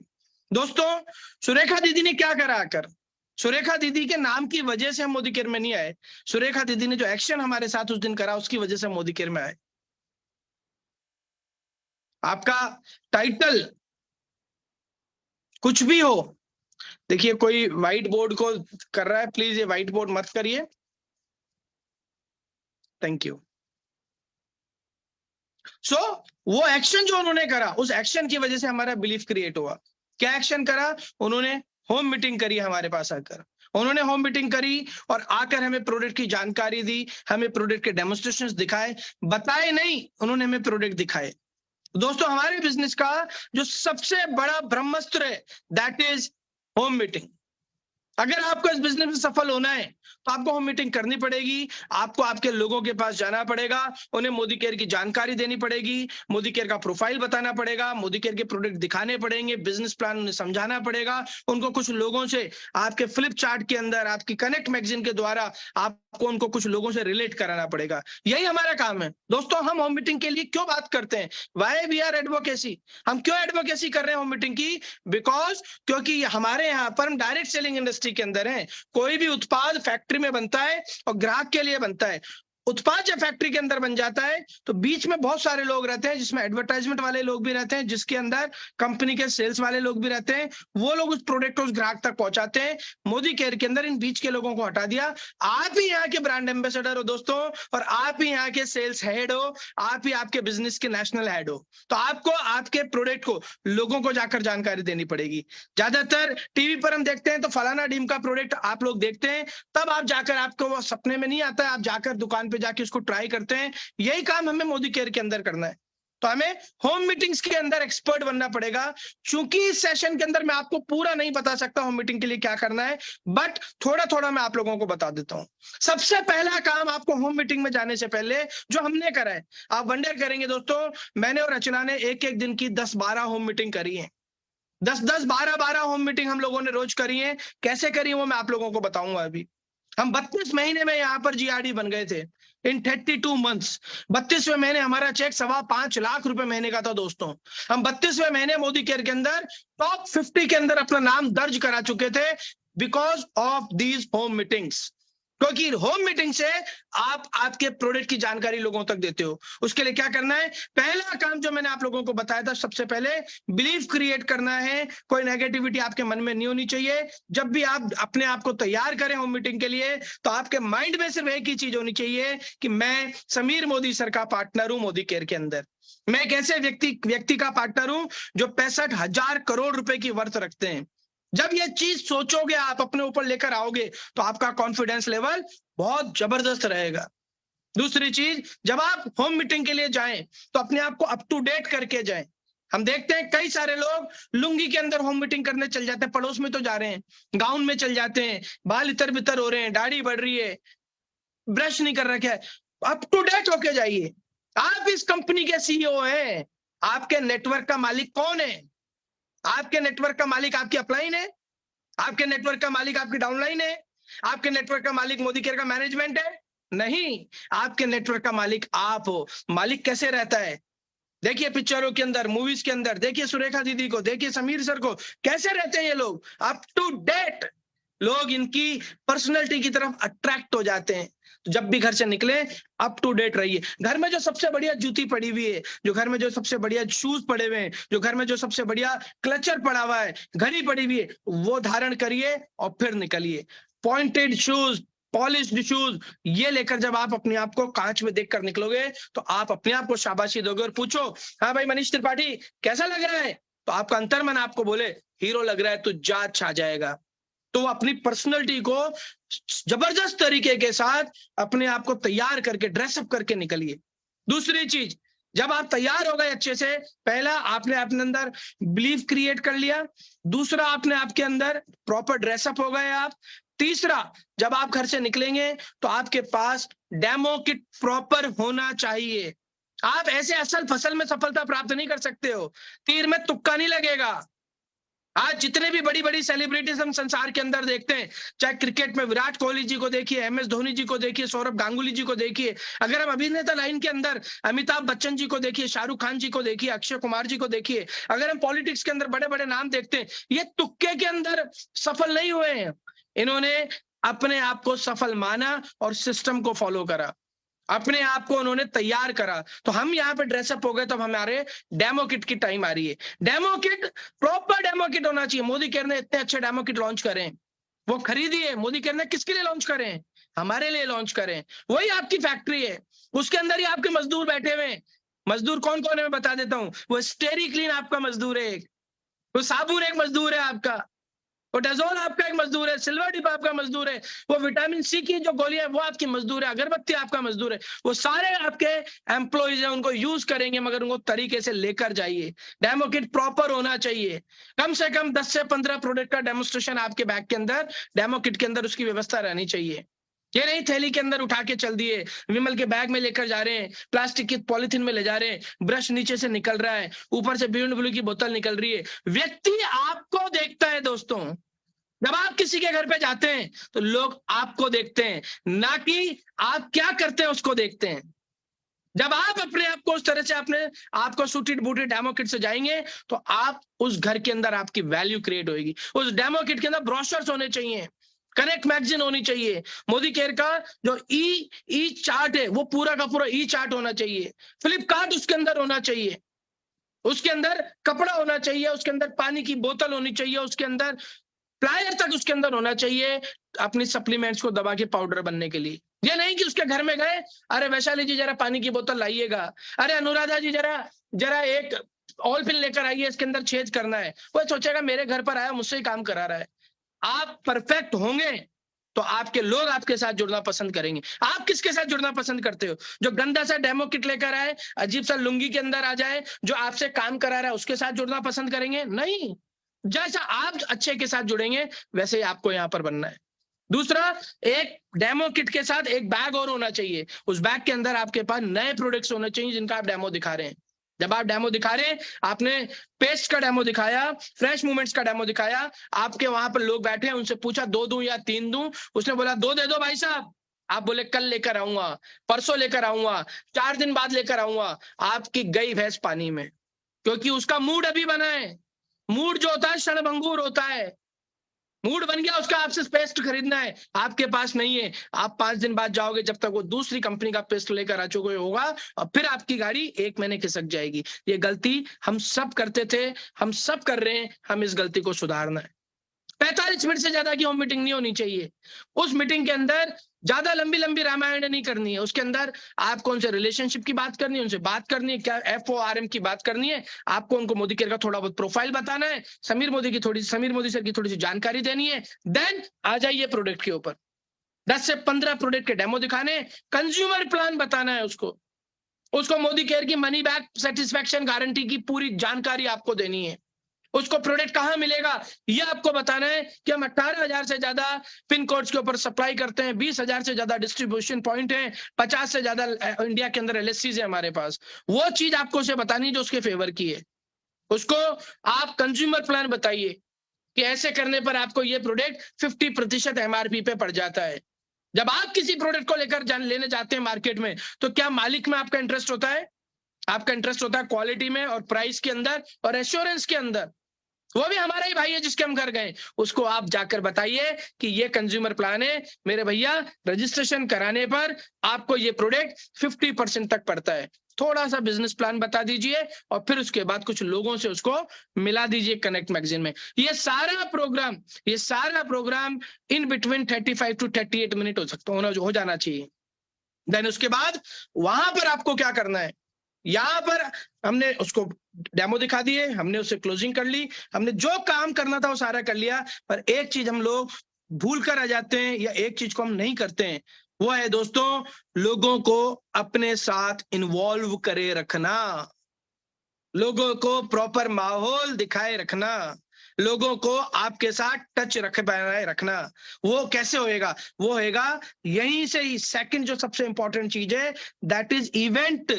[SPEAKER 2] दोस्तों, सुरेखा दीदी ने क्या करा आकर, सुरेखा दीदी के नाम की वजह से हम मोदी केयर में नहीं आए, सुरेखा दीदी ने जो एक्शन हमारे साथ उस दिन करा उसकी वजह से हम मोदी केयर में आए। आपका टाइटल कुछ भी हो, देखिए कोई व्हाइट बोर्ड को कर रहा है, प्लीज ये व्हाइट बोर्ड मत करिए, थैंक यू। सो वो एक्शन जो उन्होंने करा, उस एक्शन की वजह से हमारा बिलीफ क्रिएट हुआ। क्या एक्शन करा उन्होंने? होम मीटिंग करी हमारे पास आकर, उन्होंने होम मीटिंग करी और आकर हमें प्रोडक्ट की जानकारी दी, हमें प्रोडक्ट के डेमोन्स्ट्रेशंस दिखाए, बताए नहीं, उन्होंने हमें प्रोडक्ट दिखाए। दोस्तों, हमारे बिजनेस का जो सबसे बड़ा ब्रह्मास्त्र है दैट इज होम मीटिंग। अगर आपको इस बिजनेस में सफल होना है तो आपको होम मीटिंग करनी पड़ेगी, आपको आपके लोगों के पास जाना पड़ेगा, उन्हें मोदी केयर की जानकारी देनी पड़ेगी, मोदी केयर का प्रोफाइल बताना पड़ेगा, मोदी केयर के प्रोडक्ट दिखाने पड़ेंगे, बिजनेस प्लान उन्हें समझाना पड़ेगा, उनको कुछ लोगों से आपके फ्लिप चार्ट के अंदर, आपकी कनेक्ट मैगजीन के द्वारा आपको उनको कुछ लोगों से रिलेट कराना पड़ेगा। यही हमारा काम है। दोस्तों, हम होम मीटिंग के लिए क्यों बात करते हैं? वाई वी आर एडवोकेसी, हम क्यों एडवोकेसी कर रहे हैं होम मीटिंग की? बिकॉज क्योंकि हमारे यहाँ पर हम डायरेक्ट सेलिंग इंडस्ट्री के अंदर हैं। कोई भी उत्पाद फैक्ट्री में बनता है और ग्राहक के लिए बनता है। उत्पाद जब फैक्ट्री के अंदर बन जाता है तो बीच में बहुत सारे लोग रहते हैं, जिसमें एडवर्टाइजमेंट वाले लोग भी रहते हैं, जिसके अंदर कंपनी के सेल्स वाले लोग भी रहते हैं। वो लोग उस प्रोडक्ट को उस ग्राहक तक पहुंचाते हैं। मोदी केयर के अंदर इन बीच के लोगों को हटा दिया। आप ही यहाँ के ब्रांड एम्बेसडर हो दोस्तों, और आप ही यहाँ के सेल्स हेड हो, आप ही आपके बिजनेस के नेशनल हेड हो। तो आपको आपके प्रोडक्ट को लोगों को जाकर जानकारी देनी पड़ेगी। ज्यादातर टीवी पर हम देखते हैं तो फलाना डीम का प्रोडक्ट आप लोग देखते हैं, तब आप जाकर, आपको वो सपने में नहीं आता है, आप जाकर दुकान पे जाके उसको ट्राई करते हैं। यही काम हमें मोदी केयर के अंदर करना है। तो हमें होम मीटिंग्स के अंदर एक्सपर्ट बनना पड़ेगा। चूंकि इस सेशन के अंदर मैं आपको पूरा नहीं बता सकता होम मीटिंग के लिए क्या करना है, बट थोड़ा थोड़ा मैं आप लोगों को बता देता हूं। सबसे पहला काम आपको होम मीटिंग में जाने से पहले जो हमने करा है, आप वंडर करेंगे दोस्तों, मैंने और रचना ने एक एक दिन की 10-12 होम मीटिंग करी है। 10-10, 12-12 होम मीटिंग हम लोगों ने रोज करी है। कैसे करी है वो मैं आप लोगों को बताऊंगा। अभी हम 32 महीने में यहाँ पर जीआरडी बन गए थे इन 32 मंथ्स। 32वें महीने हमारा चेक 5.25 लाख रुपए महीने का था दोस्तों। हम 32वें महीने मोदी केयर के अंदर टॉप 50 के अंदर अपना नाम दर्ज करा चुके थे because of these home meetings. क्योंकि होम मीटिंग से आप आपके प्रोडक्ट की जानकारी लोगों तक देते हो। उसके लिए क्या करना है? पहला काम जो मैंने आप लोगों को बताया था, सबसे पहले बिलीफ क्रिएट करना है। कोई नेगेटिविटी आपके मन में नहीं होनी चाहिए। जब भी आप अपने आप को तैयार करें होम मीटिंग के लिए, तो आपके माइंड में सिर्फ एक ही चीज होनी चाहिए कि मैं समीर मोदी सर का पार्टनर हूं मोदी केयर के अंदर। मैं एक ऐसे व्यक्ति का पार्टनर हूं जो 65,000 करोड़ रुपए की वर्थ रखते हैं। जब ये चीज सोचोगे, आप अपने ऊपर लेकर आओगे, तो आपका कॉन्फिडेंस लेवल बहुत जबरदस्त रहेगा। दूसरी चीज, जब आप होम मीटिंग के लिए जाएं तो अपने आप को अप टू डेट करके जाएं। हम देखते हैं कई सारे लोग लुंगी के अंदर होम मीटिंग करने चल जाते हैं, पड़ोस में तो जा रहे हैं, गाउन में चल जाते हैं, बाल इतर बितर हो रहे हैं, दाढ़ी बढ़ रही है, ब्रश नहीं कर रखा है। अप टू डेट होके जाइए। आप इस कंपनी के सीईओ हैं। आपके नेटवर्क का मालिक कौन है? आपके नेटवर्क का मालिक आपकी अपलाइन है? आपके नेटवर्क का मालिक आपकी डाउनलाइन है? आपके नेटवर्क का मालिक मोदी केयर का मैनेजमेंट है? नहीं, आपके नेटवर्क का मालिक आप हो। मालिक कैसे रहता है? देखिए पिक्चरों के अंदर, मूवीज के अंदर, देखिए सुरेखा दीदी को, देखिए समीर सर को, कैसे रहते हैं ये लोग? Up to date. लोग इनकी पर्सनैलिटी की तरफ अट्रैक्ट हो जाते हैं। तो जब भी घर से निकले, अप टू डेट रहिए। घर में जो सबसे बढ़िया जूती पड़ी हुई है, जो घर में जो सबसे बढ़िया शूज पड़े हुए हैं, जो घर में जो सबसे बढ़िया क्लचर पड़ा हुआ है, घड़ी पड़ी हुई है, वो धारण करिए और फिर निकलिए। पॉइंटेड शूज, पॉलिश्ड शूज, ये लेकर जब आप अपने आप को कांच में देखकर निकलोगे तो आप अपने आप को शाबाशी दोगे और पूछो, हाँ भाई मनीष त्रिपाठी कैसा लग रहा है, तो आपका अंतर्मन आपको बोले हीरो लग रहा है, तो जात छा जाएगा। तो अपनी पर्सनैलिटी को जबरदस्त तरीके के साथ अपने आप को तैयार करके ड्रेसअप करके निकलिए। दूसरी चीज, जब आप तैयार हो गए अच्छे से, पहला आपने अपने अंदर बिलीव क्रिएट कर लिया, दूसरा आपने आपके अंदर प्रॉपर ड्रेसअप हो गए आप, तीसरा जब आप घर से निकलेंगे तो आपके पास डेमो किट प्रॉपर होना चाहिए। आप ऐसे असल फसल में सफलता प्राप्त नहीं कर सकते हो, तीर में तुक्का नहीं लगेगा। आज जितने भी बड़ी बड़ी सेलिब्रिटीज हम संसार के अंदर देखते हैं, चाहे क्रिकेट में विराट कोहली जी को देखिए, एमएस धोनी जी को देखिए, सौरभ गांगुली जी को देखिए, अगर हम अभिनेता लाइन के अंदर अमिताभ बच्चन जी को देखिए, शाहरुख खान जी को देखिए, अक्षय कुमार जी को देखिए, अगर हम पॉलिटिक्स के अंदर बड़े बड़े नाम देखते हैं, ये तुक्के के अंदर सफल नहीं हुए हैं। इन्होंने अपने आप को सफल माना और सिस्टम को फॉलो करा, अपने आप को उन्होंने तैयार करा। तो हम यहाँ पे ड्रेसअप हो गए, तो हमारे डेमो किट की टाइम आ रही है। Demo kit, proper demo kit होना चाहिए। मोदी केयर ने इतने अच्छे डेमो किट लॉन्च करें, वो खरीदिए। मोदी केयर ने किसके लिए लॉन्च करें? हमारे लिए लॉन्च करें। वही आपकी फैक्ट्री है, उसके अंदर ही आपके मजदूर बैठे हुए हैं। मजदूर कौन कौन है मैं बता देता हूँ। वो स्टेरी क्लीन आपका मजदूर है, वो साबुन एक मजदूर है आपका, वो डेजोल आपका एक मजदूर है, सिल्वर डिप आपका मजदूर है, वो विटामिन सी की जो गोलियां वो आपकी मजदूर है, अगरबत्ती आपका मजदूर है। वो सारे आपके एम्प्लॉइज हैं, उनको यूज करेंगे, मगर उनको तरीके से लेकर जाइए। डेमो किट प्रॉपर होना चाहिए। कम से कम 10 से 15 प्रोडक्ट का डेमोस्ट्रेशन आपके बैग के अंदर, डेमो किट के अंदर उसकी व्यवस्था रहनी चाहिए। ये नहीं थैली के अंदर उठा के चल दिए, विमल के बैग में लेकर जा रहे हैं, प्लास्टिक की पॉलिथीन में ले जा रहे हैं, ब्रश नीचे से निकल रहा है, ऊपर से बियॉन्ड ब्लू की बोतल निकल रही है। व्यक्ति आपको देखता है दोस्तों। जब आप किसी के घर पे जाते हैं तो लोग आपको देखते हैं, ना कि आप क्या करते हैं उसको देखते हैं। जब आप अपने आप को उस तरह से अपने आपको सूटेड बूटेड डेमो किट से जाएंगे तो आप उस घर के अंदर आपकी वैल्यू क्रिएट होगी। उस डेमो किट के अंदर ब्रोशर्स होने चाहिए, कनेक्ट मैगजीन होनी चाहिए, मोदी केयर का जो ई चार्ट है वो पूरा का पूरा ई चार्ट होना चाहिए, फ्लिपकार्ट उसके अंदर होना चाहिए, उसके अंदर कपड़ा होना चाहिए, उसके अंदर पानी की बोतल होनी चाहिए, उसके अंदर प्लायर तक उसके अंदर होना चाहिए अपनी सप्लीमेंट्स को दबा के पाउडर बनने के लिए। ये नहीं कि उसके घर में गए, अरे वैशाली जी जरा पानी की बोतल लाइएगा, अरे अनुराधा जी जरा एक ऑल पिन लेकर आइए, इसके अंदर छेद करना है। वो सोचेगा मेरे घर पर आया, मुझसे ही काम करा रहा है। आप परफेक्ट होंगे तो आपके लोग आपके साथ जुड़ना पसंद करेंगे। आप किसके साथ जुड़ना पसंद करते हो? जो गंदा सा डेमो किट लेकर आए, अजीब सा लुंगी के अंदर आ जाए, जो आपसे काम करा रहा है, उसके साथ जुड़ना पसंद करेंगे? नहीं। जैसा आप अच्छे के साथ जुड़ेंगे वैसे ही आपको यहां पर बनना है। दूसरा, एक डेमो किट के साथ एक बैग और होना चाहिए। उस बैग के अंदर आपके पास नए प्रोडक्ट्स होने चाहिए जिनका आप डेमो दिखा रहे हैं। जब आप डेमो दिखा रहे हैं, आपने पेस्ट का डेमो दिखाया, फ्रेश मूवमेंट्स का डेमो दिखाया, आपके वहां पर लोग बैठे हैं, उनसे पूछा 2 दूं या 3 दूं, उसने बोला 2 दे दो भाई साहब। आप बोले कल लेकर आऊंगा, परसों लेकर आऊंगा, 4 दिन बाद लेकर आऊंगा। आपकी गई भैंस पानी में, क्योंकि उसका मूड अभी बना है। मूड जो होता है क्षणभंगुर होता है। मूड बन गया उसका, आपसे पेस्ट खरीदना है, आपके पास नहीं है। आप 5 दिन बाद जाओगे, जब तक वो दूसरी कंपनी का पेस्ट लेकर आ चुके होगा, और फिर आपकी गाड़ी 1 महीने खिसक जाएगी। ये गलती हम सब करते थे, हम सब कर रहे हैं, हम इस गलती को सुधारना है। 45 मिनट से ज्यादा की होम मीटिंग नहीं होनी चाहिए। उस मीटिंग के अंदर ज्यादा लंबी लंबी रामायण नहीं करनी है। उसके अंदर आपको उनसे रिलेशनशिप की बात करनी है, उनसे बात करनी है, क्या FORM की बात करनी है, आपको उनको मोदी केयर का थोड़ा बहुत प्रोफाइल बताना है, समीर मोदी सर की थोड़ी सी जानकारी देनी है। देन आ जाइए प्रोडक्ट के ऊपर। 10 से 15 प्रोडक्ट के डेमो दिखाने, कंज्यूमर प्लान बताना है उसको मोदी केयर की मनी बैक सेटिस्फेक्शन गारंटी की पूरी जानकारी आपको देनी है। उसको प्रोडक्ट कहां मिलेगा ये आपको बताना है कि हम 18,000 से ज्यादा पिन कोड्स के ऊपर सप्लाई करते हैं, 20,000 से ज्यादा डिस्ट्रीब्यूशन पॉइंट है, 50 से ज्यादा इंडिया के अंदर LSCs है हमारे पास। वो चीज आपको उसे बतानी जो उसके फेवर की है। उसको आप कंज्यूमर प्लान बताइए कि ऐसे करने पर आपको ये प्रोडक्ट 50% MRP पे पड़ जाता है। जब आप किसी प्रोडक्ट को लेकर लेने जाते हैं मार्केट में, तो क्या मालिक में आपका इंटरेस्ट होता है? आपका इंटरेस्ट होता है क्वालिटी में और प्राइस के अंदर और एश्योरेंस के अंदर। वो भी हमारा ही भाई है जिसके हम घर गए, उसको आप जाकर बताइए कि ये कंज्यूमर प्लान है मेरे भैया, रजिस्ट्रेशन कराने पर आपको ये प्रोडक्ट 50% तक पड़ता है। थोड़ा सा बिजनेस प्लान बता दीजिए और फिर उसके बाद कुछ लोगों से उसको मिला दीजिए कनेक्ट मैगजीन में। ये सारा programme in between 35 to 38 minute हो जाना चाहिए। देन उसके बाद वहां पर आपको क्या करना है, यहाँ पर हमने उसको डेमो दिखा दिए, हमने उससे क्लोजिंग कर ली, हमने जो काम करना था वो सारा कर लिया। पर एक चीज हम लोग भूल कर आ जाते हैं या एक चीज को हम नहीं करते हैं, वो है दोस्तों, लोगों को अपने साथ इन्वॉल्व करे रखना, लोगों को प्रॉपर माहौल दिखाए रखना, लोगों को आपके साथ टच बनाए रखना। वो कैसे होएगा? वो होएगा यहीं से ही। सेकंड जो सबसे इंपॉर्टेंट चीज है, दैट इज इवेंट।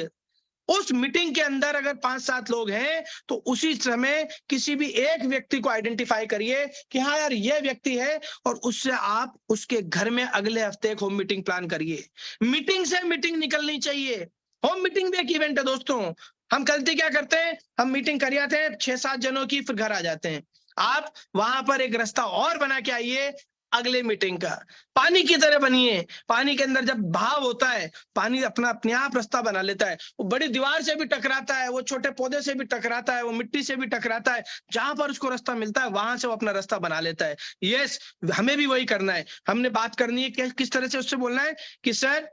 [SPEAKER 2] उस मीटिंग के अंदर अगर 5-7 लोग हैं तो उसी समय किसी भी एक व्यक्ति को आइडेंटिफाई करिए कि हाँ यार ये व्यक्ति है, और उससे आप उसके घर में अगले हफ्ते एक होम मीटिंग प्लान करिए। मीटिंग से मीटिंग निकलनी चाहिए। होम मीटिंग भी एक इवेंट है दोस्तों। हम गलती क्या करते हैं, हम मीटिंग कर आते हैं 6-7 जनों की, फिर घर आ जाते हैं। आप वहां पर एक रास्ता और बना के आइए अगले मीटिंग का। पानी की तरह बनिए। पानी के अंदर जब बहाव होता है, पानी अपने आप रास्ता बना लेता है। वो बड़ी दीवार से भी टकराता है, वो छोटे पौधे से भी टकराता है, वो मिट्टी से भी टकराता है, जहां पर उसको रास्ता मिलता है वहां से वो अपना रास्ता बना लेता है। यस, हमें भी वही करना है। हमने बात करनी है किस तरह से उससे बोलना है कि सर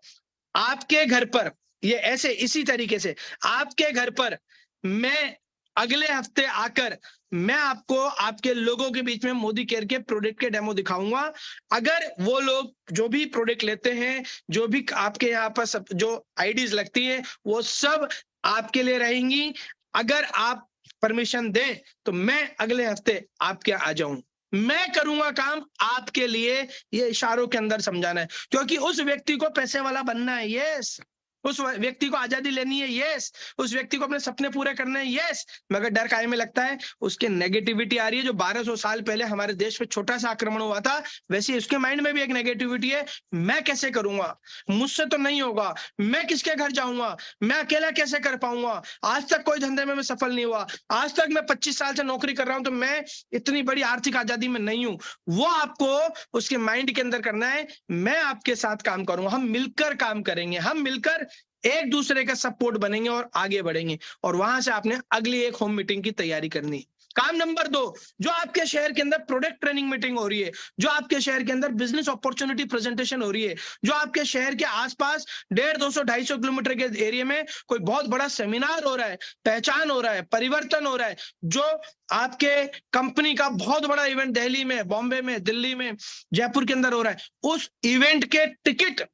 [SPEAKER 2] आपके घर पर, ये ऐसे इसी तरीके से आपके घर पर मैं अगले हफ्ते आकर मैं आपको आपके लोगों के बीच में मोदी केयर के प्रोडक्ट के डेमो दिखाऊंगा। अगर वो लोग जो भी प्रोडक्ट लेते हैं, जो भी आपके यहाँ पर सब जो आईडीज लगती हैं, वो सब आपके लिए रहेंगी। अगर आप परमिशन दें तो मैं अगले हफ्ते आपके आ जाऊं, मैं करूंगा काम आपके लिए। ये इशारों के अंदर समझाना है, क्योंकि उस व्यक्ति को पैसे वाला बनना है। यस, उस व्यक्ति को आजादी लेनी है। यस, उस व्यक्ति को अपने सपने पूरे करने हैं। यस, मगर डर काहे में लगता है? उसके नेगेटिविटी आ रही है। जो 1200 साल पहले हमारे देश पे छोटा सा आक्रमण हुआ था, वैसे उसके माइंड में भी एक नेगेटिविटी है। मैं कैसे करूंगा, मुझसे तो नहीं होगा, मैं किसके घर जाऊंगा, मैं अकेला कैसे कर पाऊंगा, आज तक कोई धंधे में मैं सफल नहीं हुआ, आज तक मैं 25 साल से नौकरी कर रहा हूं, तो मैं इतनी बड़ी आर्थिक आजादी में नहीं हूं। वो आपको उसके माइंड के अंदर करना है। मैं आपके साथ काम करूंगा, हम मिलकर काम करेंगे, हम मिलकर एक दूसरे का सपोर्ट बनेंगे और आगे बढ़ेंगे। और वहां से आपने अगली एक होम मीटिंग की तैयारी करनी। काम नंबर 2, जो आपके शहर के अंदर प्रोडक्ट ट्रेनिंग मीटिंग हो रही है, जो आपके शहर के अंदर बिजनेस अपॉर्चुनिटी प्रेजेंटेशन हो रही है, जो आपके शहर के आसपास 150, 200, 250 किलोमीटर के एरिया में कोई बहुत बड़ा सेमिनार हो रहा है, पहचान हो रहा है, परिवर्तन हो रहा है, जो आपके कंपनी का बहुत बड़ा इवेंट दिल्ली में, बॉम्बे में, दिल्ली में, जयपुर के अंदर हो रहा है, उस इवेंट के टिकट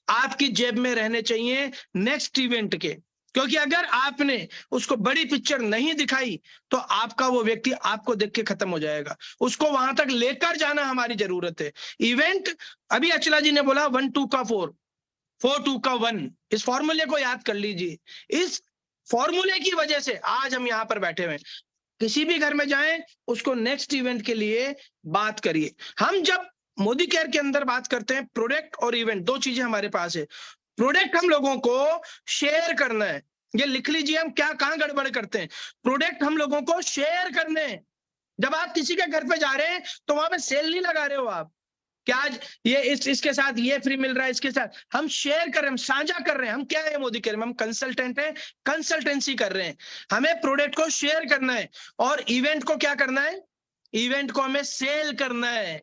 [SPEAKER 2] आपकी जेब में रहने चाहिए नेक्स्ट इवेंट के। क्योंकि अगर आपने उसको बड़ी पिक्चर नहीं दिखाई तो आपका वो व्यक्ति आपको देख के खत्म हो जाएगा। उसको वहां तक लेकर जाना हमारी जरूरत है। इवेंट, अभी अचला जी ने बोला 1 2 का 4, 4 2 का 1, इस फॉर्मूले को याद कर लीजिए। इस फॉर्मूले की वजह से आज हम यहाँ पर बैठे हुए। किसी भी घर में जाएं, उसको नेक्स्ट इवेंट के लिए बात करिए। हम जब मोदी केयर के अंदर बात करते हैं, प्रोडक्ट और इवेंट, 2 चीजें हमारे पास है। प्रोडक्ट हम लोगों को शेयर करना है, ये लिख लीजिए हम क्या कहां गड़बड़ करते हैं। प्रोडक्ट हम लोगों को शेयर करने हैं। जब आप किसी के घर पे जा रहे हैं तो वहां पे सेल नहीं लगा रहे हो आप, क्या आज ये इसके साथ ये फ्री मिल रहा है, इसके साथ हम शेयर कर रहे हैं, हम साझा कर रहे हैं। हम क्या है मोदी केयर में, हम कंसल्टेंट हैं, कंसल्टेंसी कर रहे हैं। हमें प्रोडक्ट को शेयर करना है और इवेंट को क्या करना है, इवेंट को हमें सेल करना है।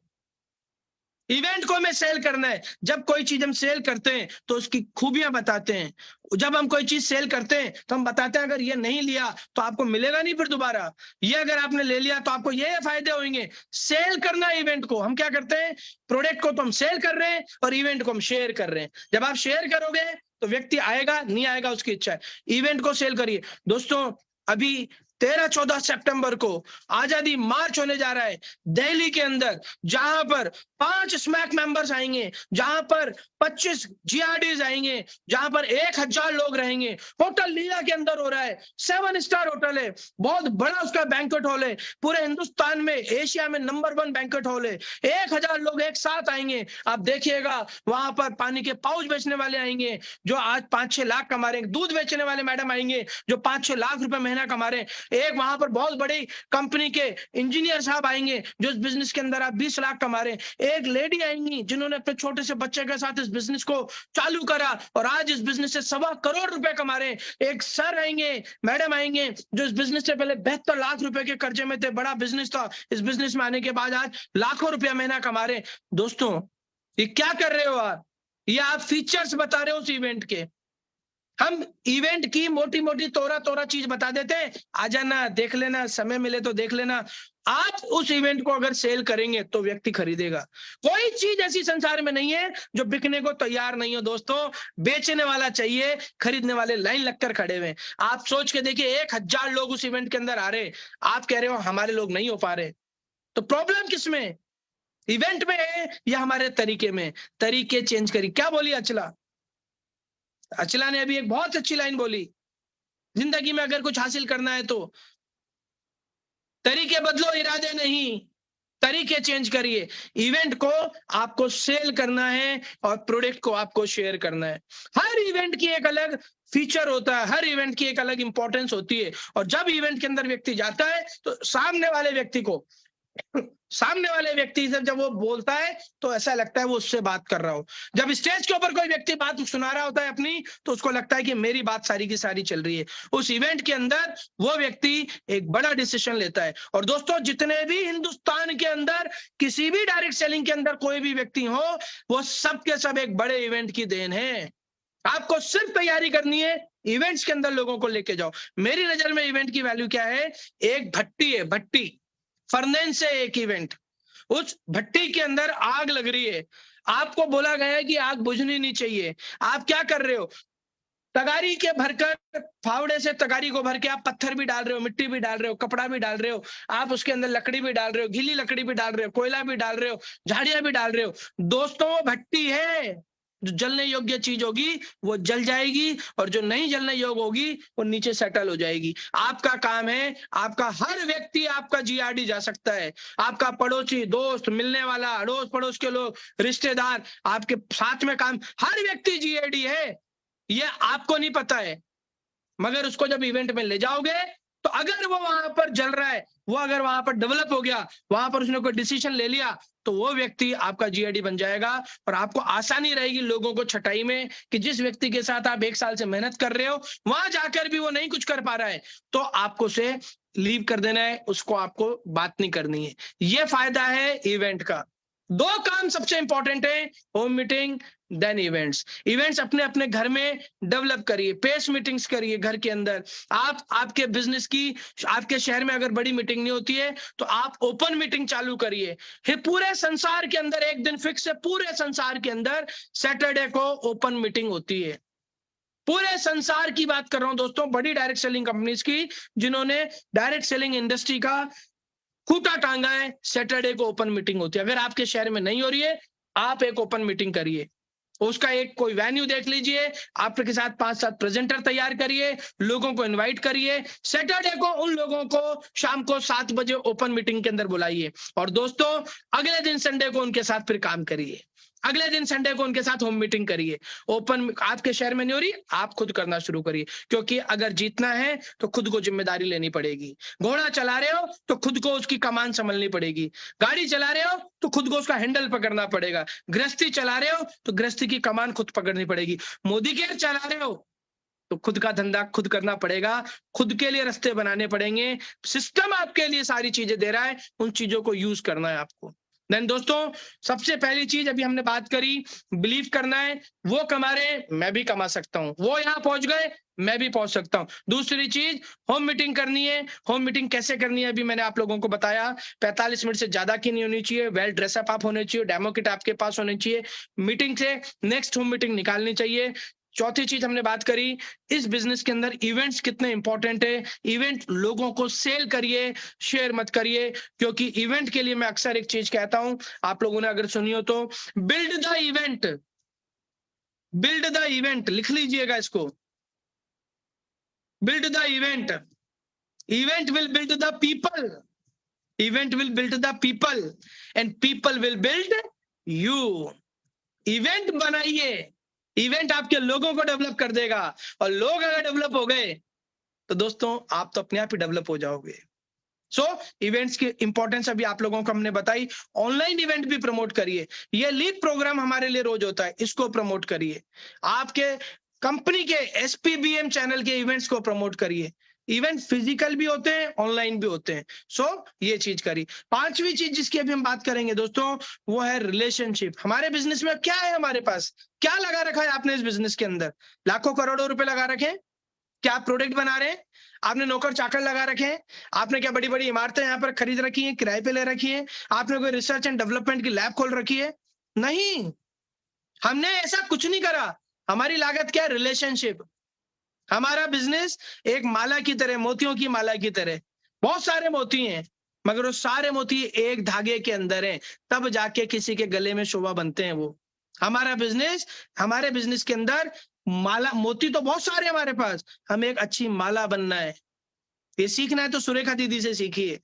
[SPEAKER 2] इवेंट को हमें सेल करना है। जब कोई चीज हम सेल करते हैं तो उसकी खूबियां बताते हैं। जब हम कोई चीज सेल करते हैं तो हम बताते हैं अगर ये नहीं लिया तो आपको मिलेगा नहीं फिर दोबारा, ये अगर आपने ले लिया तो आपको ये फायदे होंगे। सेल करना है इवेंट को। हम क्या करते हैं, प्रोडक्ट को तो हम सेल कर रहे हैं और इवेंट को हम शेयर कर रहे हैं। जब आप शेयर करोगे तो व्यक्ति आएगा, नहीं आएगा उसकी इच्छा है। इवेंट को सेल करिए। दोस्तों अभी 13-14 सितंबर को आजादी मार्च होने जा रहा है दिल्ली के अंदर, जहां पर 5 स्मैक मेंबर्स आएंगे, जहां पर 25 जीआरडीज आएंगे, जहां पर 1000 लोग रहेंगे। होटल लीला के अंदर हो रहा है, 7 स्टार होटल है, बहुत बड़ा उसका बैंक्वेट हॉल है, पूरे हिंदुस्तान में, एशिया में नंबर 1 बैंक्वेट हॉल है। 1000 लोग एक साथ आएंगे। आप देखिएगा वहां पर पानी के पाउच बेचने वाले आएंगे जो आज 5-6 लाख कमा रहे हैं, दूध बेचने वाले मैडम आएंगे जो 5-6 लाख रुपए महीना कमा रहे हैं। एक वहां पर बहुत बड़ी कंपनी के इंजीनियर साहब आएंगे जो इस बिजनेस के अंदर आप 20 लाख कमा रहे हैं, एक लेडी आएंगी जिन्होंने अपने छोटे से बच्चे के साथ इस बिजनेस को चालू करा और आज इस बिजनेस से 1.25 करोड़ रुपए कमा रहे हैं, एक सर आएंगे, मैडम आएंगे जो इस बिजनेस से पहले 72 लाख रुपए के कर्जे में थे, बड़ा बिजनेस था, इस बिजनेस में आने के बाद आज लाखों रुपया महीना कमा रहे हैं। दोस्तों ये क्या कर रहे हो आप? ये आप फीचर्स बता रहे हो उस इवेंट के। हम इवेंट की मोटी मोटी तोरा चीज बता देते हैं, आ जाना, देख लेना, समय मिले तो देख लेना। आप उस इवेंट को अगर सेल करेंगे तो व्यक्ति खरीदेगा। कोई चीज ऐसी संसार में नहीं है जो बिकने को तैयार नहीं हो दोस्तों, बेचने वाला चाहिए, खरीदने वाले लाइन लगकर खड़े हुए। आप सोच के देखिए 1000 लोग उस इवेंट के अंदर आ रहे, आप कह रहे हो हमारे लोग नहीं हो पा रहे, तो प्रॉब्लम किसमें? इवेंट में है या हमारे तरीके में? तरीके चेंज करिए। क्या बोली अचला ने अभी एक बहुत अच्छी लाइन बोली, जिंदगी में अगर कुछ हासिल करना है तो तरीके बदलो, इरादे नहीं, तरीके चेंज करिए। इवेंट को आपको सेल करना है और प्रोडक्ट को आपको शेयर करना है। हर इवेंट की एक अलग फीचर होता है, हर इवेंट की एक अलग इंपॉर्टेंस होती है, और जब इवेंट के अंदर व्यक्ति जाता है तो सामने वाले व्यक्ति से जब वो बोलता है तो ऐसा लगता है वो उससे बात कर रहा हो। जब स्टेज के ऊपर कोई व्यक्ति बात सुना रहा होता है अपनी, तो उसको लगता है कि मेरी बात सारी की सारी चल रही है। उस इवेंट के अंदर वो व्यक्ति एक बड़ा डिसीजन लेता है। और दोस्तों जितने भी हिंदुस्तान के अंदर किसी भी डायरेक्ट सेलिंग के अंदर कोई भी व्यक्ति हो, वो सब के सब एक बड़े इवेंट की देन है। आपको सिर्फ तैयारी करनी है, इवेंट्स के अंदर लोगों को लेके जाओ। मेरी नजर में इवेंट की वैल्यू क्या है? एक भट्टी है, भट्टी, फर्नेस से एक इवेंट, उस भट्टी के अंदर आग लग रही है, आपको बोला गया है कि आग बुझनी नहीं चाहिए। आप क्या कर रहे हो? तगारी के भरकर, फावड़े से तगारी को भर के आप पत्थर भी डाल रहे हो, मिट्टी भी डाल रहे हो, कपड़ा भी डाल रहे हो, आप उसके अंदर लकड़ी भी डाल रहे हो, गीली लकड़ी भी डाल रहे हो, कोयला भी डाल रहे हो, झाड़ियां भी डाल रहे हो। दोस्तों वो भट्टी है, जो जलने योग्य चीज होगी वो जल जाएगी, और जो नहीं जलने योग्य होगी वो नीचे सेटल हो जाएगी। आपका काम है, आपका हर व्यक्ति आपका जीआरडी जा सकता है, आपका पड़ोसी, दोस्त, मिलने वाला, अड़ोस पड़ोस के लोग, रिश्तेदार, आपके साथ में काम, हर व्यक्ति जीआरडी है। ये आपको नहीं पता है, मगर उसको जब इवेंट में ले जाओगे तो अगर वो वहां पर जल रहा है, वो अगर वहां पर डेवलप हो गया, वहां पर उसने कोई डिसीजन ले लिया, तो वो व्यक्ति आपका जीआरडी बन जाएगा। और आपको आसानी रहेगी लोगों को छटाई में, कि जिस व्यक्ति के साथ आप 1 साल से मेहनत कर रहे हो, वहां जाकर भी वो नहीं कुछ कर पा रहा है, तो आपको उसे लीव कर देना है, उसको आपको बात नहीं करनी है। ये फायदा है इवेंट का। 2 काम सबसे इंपॉर्टेंट है, home meeting then events. Events अपने अपने घर में डेवलप करिए, पेस मीटिंग्स करिए घर के अंदर। आप आपके बिजनेस की, आपके शहर में अगर बड़ी मीटिंग नहीं होती है तो आप ओपन मीटिंग चालू करिए। पूरे संसार के अंदर एक दिन फिक्स है, पूरे संसार के अंदर सैटरडे को ओपन मीटिंग होती है। पूरे संसार की बात कर रहा हूं दोस्तों, बड़ी डायरेक्ट सेलिंग कंपनीज की, जिन्होंने डायरेक्ट सेलिंग इंडस्ट्री का खूंटा टांगा है, सैटरडे को ओपन मीटिंग होती है। अगर आपके शहर में नहीं हो रही है, आप एक ओपन मीटिंग करिए, उसका एक कोई वेन्यू देख लीजिए, आपके साथ 5-7 प्रेजेंटर तैयार करिए, लोगों को इनवाइट करिए, सैटरडे को उन लोगों को शाम को 7 बजे ओपन मीटिंग के अंदर बुलाइए, और दोस्तों अगले दिन संडे को उनके साथ फिर काम करिए, अगले दिन संडे को उनके साथ होम मीटिंग करिए। ओपन आपके शहर में नहीं हो रही, आप खुद करना शुरू करिए, क्योंकि अगर जीतना है तो खुद को जिम्मेदारी लेनी पड़ेगी। घोड़ा चला रहे हो तो खुद को उसकी कमान संभालनी पड़ेगी, गाड़ी चला रहे हो तो खुद को उसका हैंडल पकड़ना पड़ेगा, गृहस्थी चला रहे हो तो गृहस्थी की कमान खुद पकड़नी पड़ेगी, मोदी केयर चला रहे हो तो खुद का धंधा खुद करना पड़ेगा, खुद के लिए रास्ते बनाने पड़ेंगे। सिस्टम आपके लिए सारी चीजें दे रहा है, उन चीजों को यूज करना है आपको। देन दोस्तों सबसे पहली चीज अभी हमने बात करी, बिलीव करना है, वो कमा रहे हैं मैं भी कमा सकता हूं, वो यहां पहुंच गए मैं भी पहुंच सकता हूं। दूसरी चीज होम मीटिंग करनी है। होम मीटिंग कैसे करनी है अभी मैंने आप लोगों को बताया, 45 मिनट से ज्यादा की नहीं होनी चाहिए, वेल ड्रेसअप आप होने चाहिए, डेमो किट आपके पास होनी चाहिए, मीटिंग से नेक्स्ट होम मीटिंग निकालनी चाहिए। चौथी चीज हमने बात करी, इस बिजनेस के अंदर इवेंट्स कितने इंपॉर्टेंट है। इवेंट लोगों को सेल करिए, शेयर मत करिए, क्योंकि इवेंट के लिए मैं अक्सर एक चीज कहता हूं, आप लोगों ने अगर सुनी हो तो, build the event, build the event, लिख लीजिएगा इसको, build the event, event will build the people, event will build the people and people will build you. Event बनाइए, इवेंट आपके लोगों को डेवलप कर देगा, और लोग अगर डेवलप हो गए तो दोस्तों आप तो अपने आप ही डेवलप हो जाओगे। सो इवेंट्स की इंपॉर्टेंस अभी आप लोगों को हमने बताई। ऑनलाइन इवेंट भी प्रमोट करिए। ये लीग प्रोग्राम हमारे लिए रोज होता है, इसको प्रमोट करिए। आपके कंपनी के एसपीबीएम चैनल के इवेंट्स को प्रमोट करिए। इवेंट फिजिकल भी होते हैं, ऑनलाइन भी होते हैं। सो ये चीज करिए। पांचवी चीज जिसकी अभी हम बात करेंगे दोस्तों, वो है रिलेशनशिप। हमारे बिजनेस में क्या है, हमारे पास क्या लगा रखा है आपने इस बिजनेस के अंदर? लाखों करोड़ों रुपए लगा रखे हैं? क्या आप प्रोडक्ट बना रहे हैं? आपने नौकर चाकर लगा रखे हैं? आपने क्या बड़ी बड़ी इमारतें यहाँ पर खरीद रखी हैं, किराए पे ले रखी हैं? आपने कोई रिसर्च एंड डेवलपमेंट की लैब खोल रखी है? नहीं, हमने ऐसा कुछ नहीं करा। हमारी लागत क्या है? रिलेशनशिप। हमारा बिजनेस एक माला की तरह, मोतियों की माला की तरह। बहुत सारे मोती हैं, मगर वो सारे मोती एक धागे के अंदर हैं, तब जाके किसी के गले में शोभा बनते हैं वो। हमारे बिजनेस के अंदर माला, मोती तो बहुत सारे हमारे पास, हमें एक अच्छी माला बनना है। ये सीखना है तो सुरेखा दीदी से सीखिए।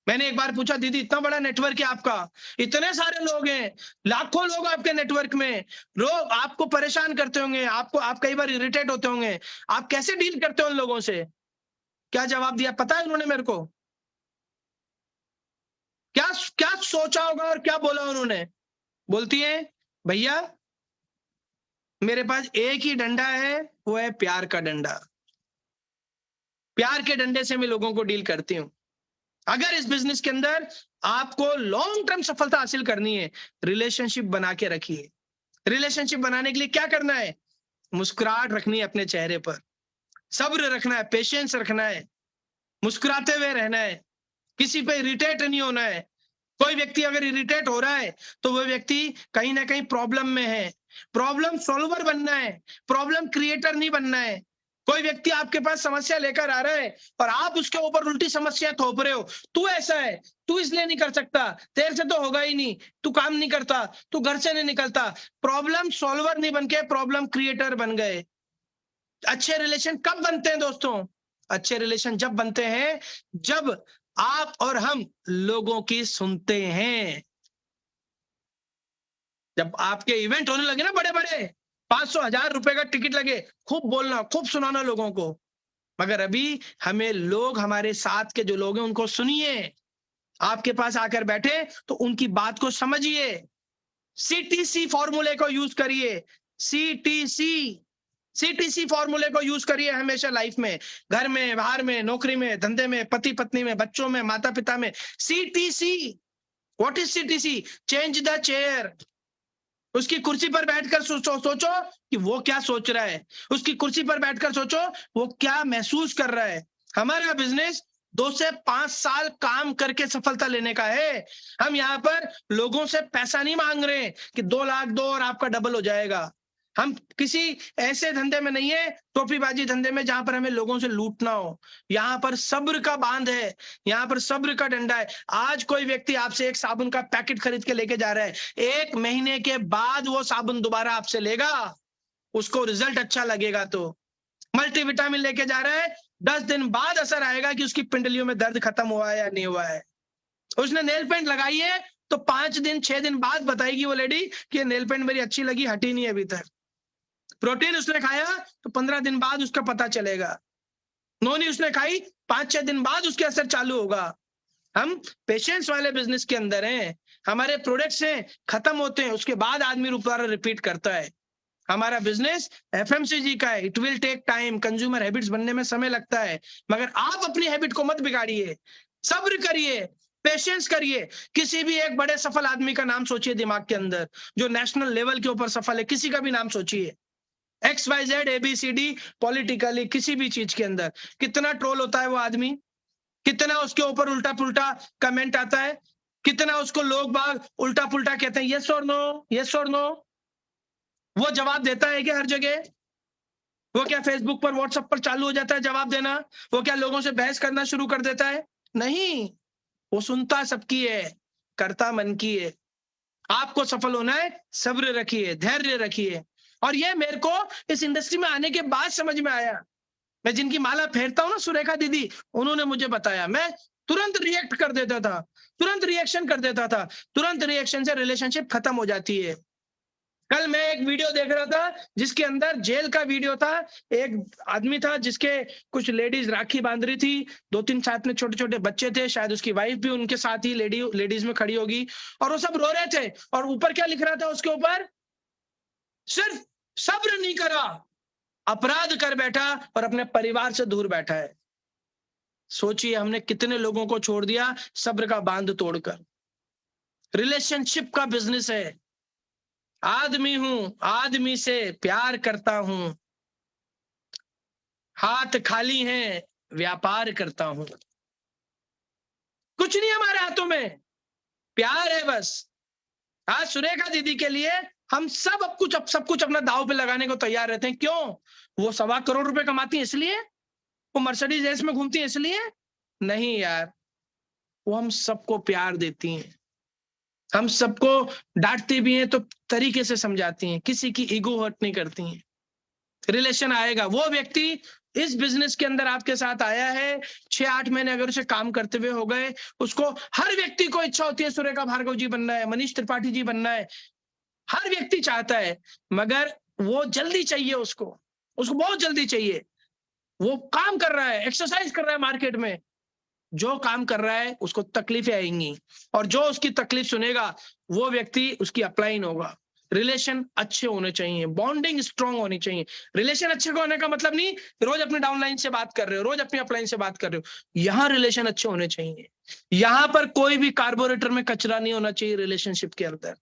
[SPEAKER 2] मैंने एक बार पूछा, दीदी इतना बड़ा नेटवर्क है आपका, इतने सारे लोग हैं, लाखों लोग आपके नेटवर्क में, लोग आपको परेशान करते होंगे, आप कई बार इरिटेट होते होंगे, आप कैसे डील करते हो उन लोगों से? क्या जवाब दिया पता है उन्होंने मेरे को? क्या क्या सोचा होगा और क्या बोला उन्होंने? बोलती है, भैया मेरे पास एक ही डंडा है, वो है प्यार का डंडा। प्यार के डंडे से मैं लोगों को डील करती हूँ। अगर इस बिजनेस के अंदर आपको लॉन्ग टर्म सफलता हासिल करनी है, रिलेशनशिप बना के रखिए। रिलेशनशिप बनाने के लिए क्या करना है? मुस्कुराहट रखनी है अपने चेहरे पर, सब्र रखना है, पेशेंस रखना है, मुस्कुराते हुए रहना है, किसी पे इरिटेट नहीं होना है। कोई व्यक्ति अगर इरिटेट हो रहा है तो वो व्यक्ति कहीं ना कहीं प्रॉब्लम में है। प्रॉब्लम सॉल्वर बनना है, प्रॉब्लम क्रिएटर नहीं बनना है। कोई व्यक्ति आपके पास समस्या लेकर आ रहा है और आप उसके ऊपर उल्टी समस्या थोप रहे हो, तू ऐसा है, तू इसलिए नहीं कर सकता, तेरे से तो होगा ही नहीं, तू काम नहीं करता, तू घर से नहीं निकलता। प्रॉब्लम सॉल्वर नहीं बन के प्रॉब्लम क्रिएटर बन गए। अच्छे रिलेशन कब बनते हैं दोस्तों? अच्छे रिलेशन जब बनते हैं जब आप और हम लोगों की सुनते हैं। जब आपके इवेंट होने लगे ना बड़े बड़े, 500,000 रुपए का टिकट लगे, खूब बोलना, खूब सुनाना लोगों को, मगर अभी हमें लोग, हमारे साथ के जो लोग हैं उनको सुनिए। आपके पास आकर बैठे तो उनकी बात को समझिए। सीटीसी फॉर्मूले को यूज करिए। सीटीसी फॉर्मूले को यूज करिए हमेशा लाइफ में, घर में, बाहर में, नौकरी में, धंधे में, पति पत्नी में, बच्चों में, माता पिता में। CTC, what is CTC? Change the chair. उसकी कुर्सी पर बैठकर सोचो कि वो क्या सोच रहा है। उसकी कुर्सी पर बैठकर सोचो वो क्या महसूस कर रहा है। हमारा बिजनेस 2 से 5 साल काम करके सफलता लेने का है। हम यहाँ पर लोगों से पैसा नहीं मांग रहे कि 2 लाख दो और आपका डबल हो जाएगा। हम किसी ऐसे धंधे में नहीं है, टोपीबाजी धंधे में, जहां पर हमें लोगों से लूटना हो। यहाँ पर सब्र का बांध है, यहाँ पर सब्र का डंडा है। आज कोई व्यक्ति आपसे एक साबुन का पैकेट खरीद के लेके जा रहा है, 1 महीने के बाद वो साबुन दोबारा आपसे लेगा, उसको रिजल्ट अच्छा लगेगा। तो मल्टीविटामिन लेके जा रहा है, 10 दिन बाद असर आएगा कि उसकी पिंडलियों में दर्द खत्म हुआ है या नहीं हुआ है। उसने नेल पेंट लगाई है तो 5 दिन 6 दिन बाद बताएगी वो लेडी कि ये नेल पेंट मेरी अच्छी लगी, हटी नहीं अभी तक। प्रोटीन उसने खाया तो 15 दिन बाद उसका पता चलेगा। नोनी उसने खाई, 5-6 दिन बाद उसके असर चालू होगा। हम पेशेंस वाले बिजनेस के अंदर हैं। हमारे प्रोडक्ट्स हैं, खत्म होते हैं, उसके बाद आदमी दोबारा रिपीट करता है। हमारा बिजनेस एफएमसीजी का है। It will take time, consumer habits बनने में समय लगता है, मगर आप अपनी हैबिट को मत बिगाड़िए। सब्र करिए, पेशेंस करिए। किसी भी एक बड़े सफल आदमी का नाम सोचिए दिमाग के अंदर, जो नेशनल लेवल के ऊपर सफल है। किसी का भी नाम सोचिए, XYZ ABCD, पॉलिटिकली, किसी भी चीज के अंदर कितना ट्रोल होता है वो आदमी, कितना उसके ऊपर उल्टा पुल्टा कमेंट आता है, कितना उसको लोग बाग उल्टा पुल्टा कहते हैं, यस और नो, यस और नो। वो जवाब देता है कि हर जगह? वो क्या फेसबुक पर, व्हाट्सएप पर चालू हो जाता है जवाब देना? वो क्या लोगों से बहस करना शुरू कर देता है? नहीं, वो सुनता सबकी है, करता मन की है। आपको सफल होना है, सब्र रखिए, धैर्य रखिए। और ये मेरे को इस इंडस्ट्री में आने के बाद समझ में आया। मैं जिनकी माला फेरता हूं ना, सुरेखा दीदी, उन्होंने मुझे बताया। मैं तुरंत रिएक्ट कर देता था, तुरंत रिएक्शन कर देता था। तुरंत रिएक्शन से रिलेशनशिप खत्म हो जाती है। कल मैं एक वीडियो देख रहा था जिसके अंदर जेल का वीडियो था। एक आदमी था जिसके कुछ लेडीज राखी बांध रही थी, 2-3 साथ में छोटे छोटे बच्चे थे, शायद उसकी वाइफ भी उनके साथ ही लेडीज में खड़ी होगी, और वो सब रो रहे थे। और ऊपर क्या लिख रहा था उसके ऊपर? सिर्फ सब्र नहीं करा, अपराध कर बैठा और अपने परिवार से दूर बैठा है। सोचिए हमने कितने लोगों को छोड़ दिया सब्र का बांध तोड़कर। रिलेशनशिप का बिजनेस है। आदमी हूं, आदमी से प्यार करता हूं, हाथ खाली हैं, व्यापार करता हूं। कुछ नहीं हमारे हाथों में, प्यार है बस। आज सुरेखा दीदी के लिए हम सब कुछ अपना दांव पे लगाने को तैयार रहते हैं। क्यों? वो 1.25 करोड़ रुपए कमाती है इसलिए? वो मर्सिडीज एस में घूमती है इसलिए? नहीं यार, वो हम सबको प्यार देती हैं, हम सबको डांटती भी हैं तो तरीके से समझाती हैं, किसी की ईगो हर्ट नहीं करती हैं। रिलेशन आएगा। वो व्यक्ति इस बिजनेस के अंदर आपके साथ आया है, 6-8 महीने अगर उसे काम करते हुए हो गए, उसको, हर व्यक्ति को इच्छा होती है सुरेखा भार्गव जी बनना है, मनीष त्रिपाठी जी बनना है, हर व्यक्ति चाहता है, मगर वो जल्दी चाहिए, उसको बहुत जल्दी चाहिए। वो काम कर रहा है, एक्सरसाइज कर रहा है मार्केट में, जो काम कर रहा है उसको तकलीफें आएंगी, और जो उसकी तकलीफ सुनेगा वो व्यक्ति उसकी अपलाइन होगा। रिलेशन अच्छे होने चाहिए, बॉन्डिंग स्ट्रांग होनी चाहिए। रिलेशन अच्छे होने का मतलब नहीं रोज अपने डाउनलाइन से बात कर रहे हो, रोज अपनी अपलाइन से बात कर रहे हो। यहाँ रिलेशन अच्छे होने चाहिए। यहाँ पर कोई भी कार्बोरेटर में कचरा नहीं होना चाहिए रिलेशनशिप के अंदर।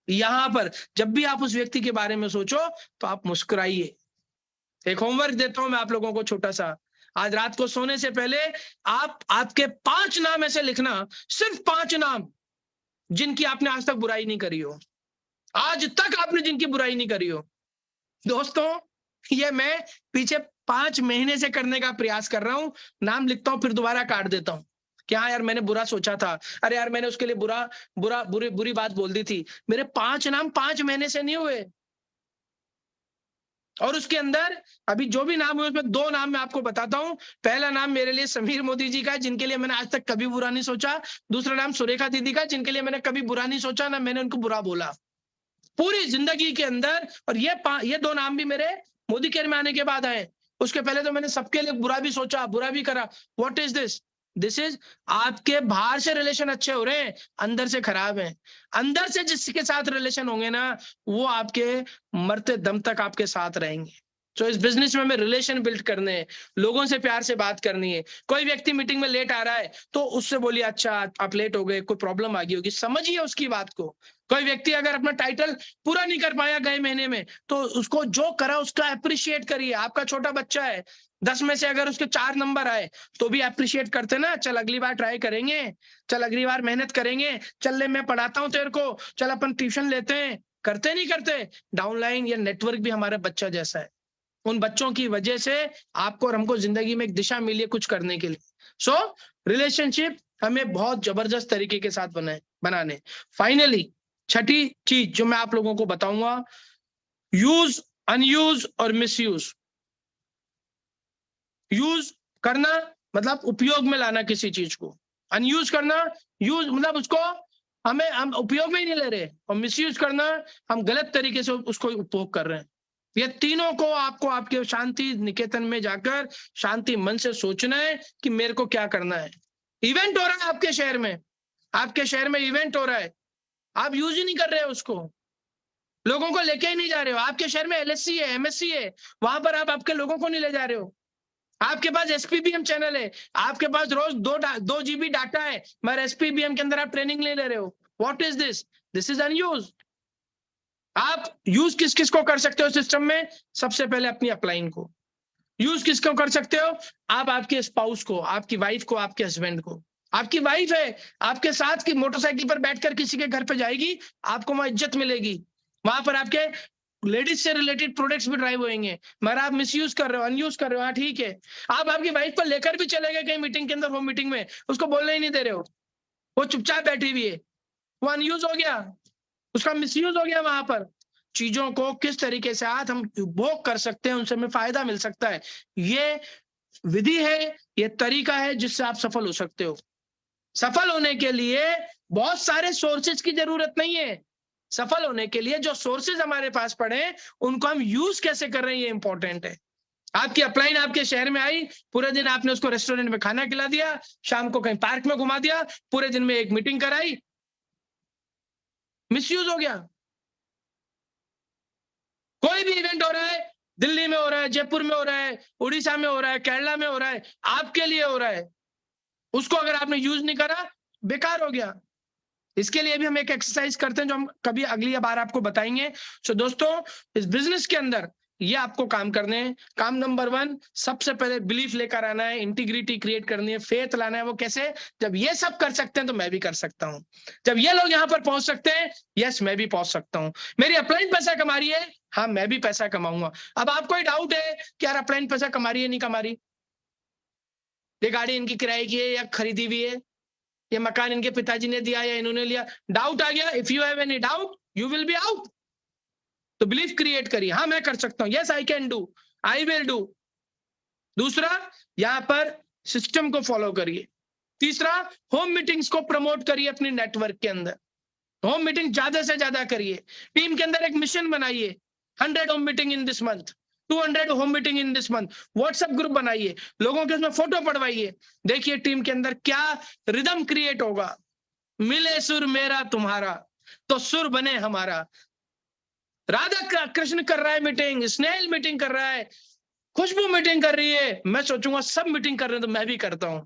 [SPEAKER 2] यहाँ पर जब भी आप उस व्यक्ति के बारे में सोचो तो आप मुस्कुराइए। एक होमवर्क देता हूं मैं आप लोगों को छोटा सा। आज रात को सोने से पहले आपके 5 नाम ऐसे लिखना, सिर्फ 5 नाम जिनकी आपने आज तक बुराई नहीं करी हो, आज तक आपने जिनकी बुराई नहीं करी हो। दोस्तों, ये मैं पीछे 5 महीने से करने का प्रयास कर रहा हूं। नाम लिखता हूं फिर दोबारा काट देता हूं कि हाँ यार मैंने बुरा सोचा था, अरे यार मैंने उसके लिए बुरी बात बोल दी थी। मेरे 5 नाम 5 महीने से नहीं हुए, और उसके अंदर अभी जो भी नाम हुए उसमें 2 नाम मैं आपको बताता हूं। पहला नाम मेरे लिए समीर मोदी जी का, जिनके लिए मैंने आज तक कभी बुरा नहीं सोचा। दूसरा नाम सुरेखा दीदी का, जिनके लिए मैंने कभी बुरा नहीं सोचा, ना मैंने उनको बुरा बोला पूरी जिंदगी के अंदर। और ये 2 नाम भी मेरे मोदी केयर में आने के बाद आए। उसके पहले तो मैंने सबके लिए बुरा भी सोचा, बुरा भी करा। व्हाट इज दिस इज आपके बाहर से रिलेशन अच्छे हो रहे हैं, अंदर से खराब है। अंदर से जिसके साथ रिलेशन होंगे ना, वो आपके मरते दम तक आपके साथ रहेंगे। तो इस बिजनेस में हमें रिलेशन बिल्ड करने हैं, लोगों से प्यार से बात करनी है। कोई व्यक्ति मीटिंग में लेट आ रहा है तो उससे बोलिए अच्छा आप लेट हो गए, कोई प्रॉब्लम आ गई होगी, समझिए उसकी बात को। कोई व्यक्ति अगर अपना टाइटल पूरा नहीं कर पाया गए महीने में, तो उसको जो करा उसका अप्रिशिएट करिए। आपका छोटा बच्चा है, 10 में से अगर उसके 4 नंबर आए तो भी अप्रिशिएट करते ना, चल अगली बार ट्राई करेंगे, चल अगली बार मेहनत करेंगे, चल ले मैं पढ़ाता हूं तेरे को, चल अपन ट्यूशन लेते हैं। करते नहीं करते? डाउनलाइन या नेटवर्क भी हमारा बच्चा जैसा है। उन बच्चों की वजह से आपको और हमको जिंदगी में एक दिशा मिली है कुछ करने के लिए। सो रिलेशनशिप हमें बहुत जबरदस्त तरीके के साथ बनाने। फाइनली छठी चीज जो मैं आप लोगों को बताऊंगा, यूज, अनयूज और मिसयूज। यूज करना मतलब उपयोग में लाना किसी चीज को, अनयूज करना, यूज मतलब उसको हम उपयोग में ही नहीं ले रहे, और मिसयूज करना हम गलत तरीके से उसको उपयोग कर रहे हैं। ये तीनों को आपको आपके शांति निकेतन में जाकर शांति मन से सोचना है कि मेरे को क्या करना है। इवेंट हो रहा है आपके शहर में इवेंट हो रहा है, आप यूज ही नहीं कर रहे हो उसको, लोगों को लेके ही नहीं जा रहे हो। आपके शहर में LSC है, MSC है, वहां पर आप आपके लोगों को नहीं ले जा रहे हो। आपके पास SPBM चैनल है, आपके पास रोज 2 GB डाटा है, मगर SPBM के अंदर आप ट्रेनिंग ले ले रहे हो। What is this is unused. आप यूज किस किस को कर सकते हो सिस्टम में? सबसे पहले अपनी अपलाइन को यूज किसको कर सकते हो? आप आपके स्पाउस को, आपकी वाइफ को, आपके हस्बैंड को। आपकी वाइफ है आपके साथ की मोटरसाइकिल पर बैठकर किसी के घर पे जाएगी, आपको वहां इज्जत मिलेगी, वहां पर आपके लेडीज से रिलेटेड प्रोडक्ट्स भी ड्राइव होंगे, मगर आप मिसयूज कर रहे हो, अनयूज कर रहे हो। हाँ ठीक है, आप आपकी वाइफ को लेकर भी चले गए कहीं मीटिंग के अंदर, होम मीटिंग में, उसको बोलने ही नहीं दे रहे हो, वो चुपचाप बैठी हुई है, वो अनयूज हो गया, उसका मिसयूज हो गया। वहां पर चीजों को किस तरीके से आज हम उपभोग कर सकते हैं, उनसे हमें फायदा मिल सकता है, ये विधि है, ये तरीका है जिससे आप सफल हो सकते हो। सफल होने के लिए बहुत सारे सोर्सेज की जरूरत नहीं है, सफल होने के लिए जो सोर्सेज हमारे पास पड़े हैं उनको हम यूज कैसे कर रहे हैं, ये इंपॉर्टेंट है। आपकी अपलाइन आपके शहर में आई, पूरे दिन आपने उसको रेस्टोरेंट में खाना खिला दिया, शाम को कहीं पार्क में घुमा दिया, पूरे दिन में एक मीटिंग कराई, मिसयूज हो गया। कोई भी इवेंट हो रहा है, दिल्ली में हो रहा है, जयपुर में हो रहा है, उड़ीसा में हो रहा है, केरला में हो रहा है, आपके लिए हो रहा है, उसको अगर आपने यूज नहीं करा, बेकार हो गया। इसके लिए भी हम एक एक्सरसाइज करते हैं जो हम कभी अगली बार आपको बताएंगे। सो दोस्तों, इस बिजनेस के अंदर ये आपको काम करने हैं। काम नंबर 1, सबसे पहले बिलीफ लेकर आना है, इंटीग्रिटी क्रिएट करनी है, फेथ लाना है। वो कैसे? जब ये सब कर सकते हैं तो मैं भी कर सकता हूं। जब ये लोग यहां पर पहुंच सकते हैं, यस मैं भी पहुंच सकता हूं। मेरी अपलाइन पैसा कमा रही है, हाँ मैं भी पैसा कमाऊंगा। अब आपको कोई डाउट है कि यार अपलाइन पैसा कमा रही है नहीं कमा रही, ये गाड़ी इनकी किराए की है या खरीदी हुई है, ये मकान इनके पिताजी ने दिया या इन्होंने लिया, डाउट आ गया। If you have any doubt you will be out. तो बिलीफ क्रिएट करिए, हाँ मैं कर सकता हूं, yes I can do, I will do. दूसरा, यहां पर सिस्टम को फॉलो करिए। तीसरा, होम मीटिंग्स को प्रमोट करिए अपने नेटवर्क के अंदर। होम मीटिंग ज्यादा से ज्यादा करिए। टीम के अंदर एक मिशन बनाइए, 100 home meeting in this month, 200 home meeting in this month. WhatsApp group बनाइए, लोगों के उसमें फोटो पड़वाइए। देखिए टीम के अंदर क्या रिदम क्रिएट होगा। मिले सुर मेरा तुम्हारा तो सुर बने हमारा। राधा कृष्ण कर रहा है मीटिंग, स्नेल मीटिंग कर रहा है, खुशबू मीटिंग कर रही है, मैं सोचूंगा सब मीटिंग कर रहे हैं तो मैं भी करता हूं।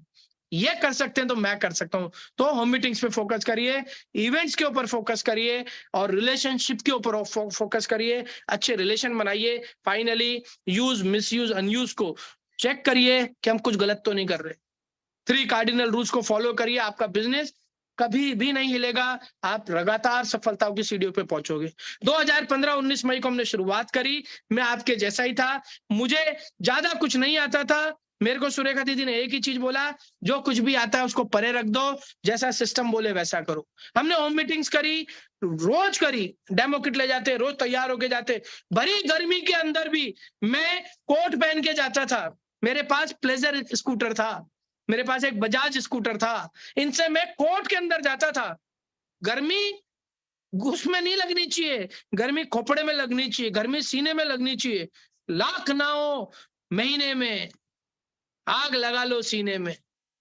[SPEAKER 2] ये कर सकते हैं तो मैं कर सकता हूं। तो होम मीटिंग्स पे फोकस करिए, इवेंट्स के ऊपर फोकस करिए और रिलेशनशिप के ऊपर फोकस करिए। अच्छे रिलेशन बनाइए। फाइनली, यूज, मिसयूज, अनयूज को चेक करिए कि हम कुछ गलत तो नहीं कर रहे। 3 कार्डिनल रूल्स को फॉलो करिए, आपका बिजनेस कभी भी नहीं हिलेगा, आप लगातार सफलताओं की सीढ़ियों पे पहुंचोगे। 2015-19 मई को हमने शुरुआत करी, मैं आपके जैसा ही था, मुझे ज्यादा कुछ नहीं आता था। मेरे को सुरेखा दीदी ने एक ही चीज बोला, जो कुछ भी आता है उसको परे रख दो, जैसा सिस्टम बोले वैसा करो। हमने होम मीटिंग्स करी, रोज करी, डेमो किट ले जाते, रोज तैयार होके जाते। भरी गर्मी के अंदर भी मैं कोट पहन के जाता था, मेरे पास प्लेजर स्कूटर था, मेरे पास एक बजाज स्कूटर था, इनसे मैं कोर्ट के अंदर जाता था। गर्मी घुस में नहीं लगनी चाहिए, गर्मी खोपड़े में लगनी चाहिए, गर्मी सीने में लगनी चाहिए। लाख ना हो महीने में आग लगा लो सीने में,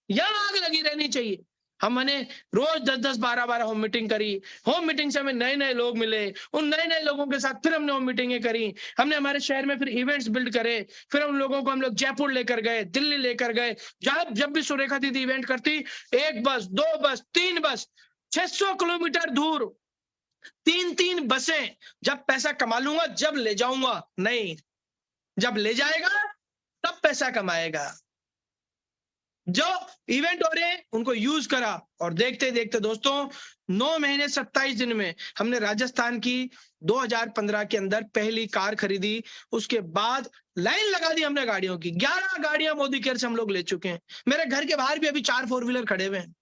[SPEAKER 2] या आग लगी रहनी चाहिए। हमने रोज 10-10, 12-12 होम मीटिंग करी। होम मीटिंग से हमें नए नए लोग मिले, उन नए नए लोगों के साथ फिर हमने होम मीटिंगें करी। हमने हमारे शहर में फिर इवेंट्स बिल्ड करे, फिर उन लोगों को हम लोग जयपुर लेकर गए, दिल्ली लेकर गए। जब भी सुरेखा दीदी इवेंट करती, 1 बस, 2 बस, 3 बस, 600 किलोमीटर दूर 3-3 बसें। जब पैसा कमा लूंगा जब ले जाऊंगा, नहीं, जब ले जाएगा तब पैसा कमाएगा। जो इवेंट हो रहे हैं उनको यूज करा और देखते देखते दोस्तों 9 महीने 27 दिन में हमने राजस्थान की 2015 के अंदर पहली कार खरीदी। उसके बाद लाइन लगा दी हमने गाड़ियों की, 11 गाड़ियां मोदी केयर से हम लोग ले चुके हैं। मेरे घर के बाहर भी अभी 4 4 व्हीलर खड़े हुए हैं,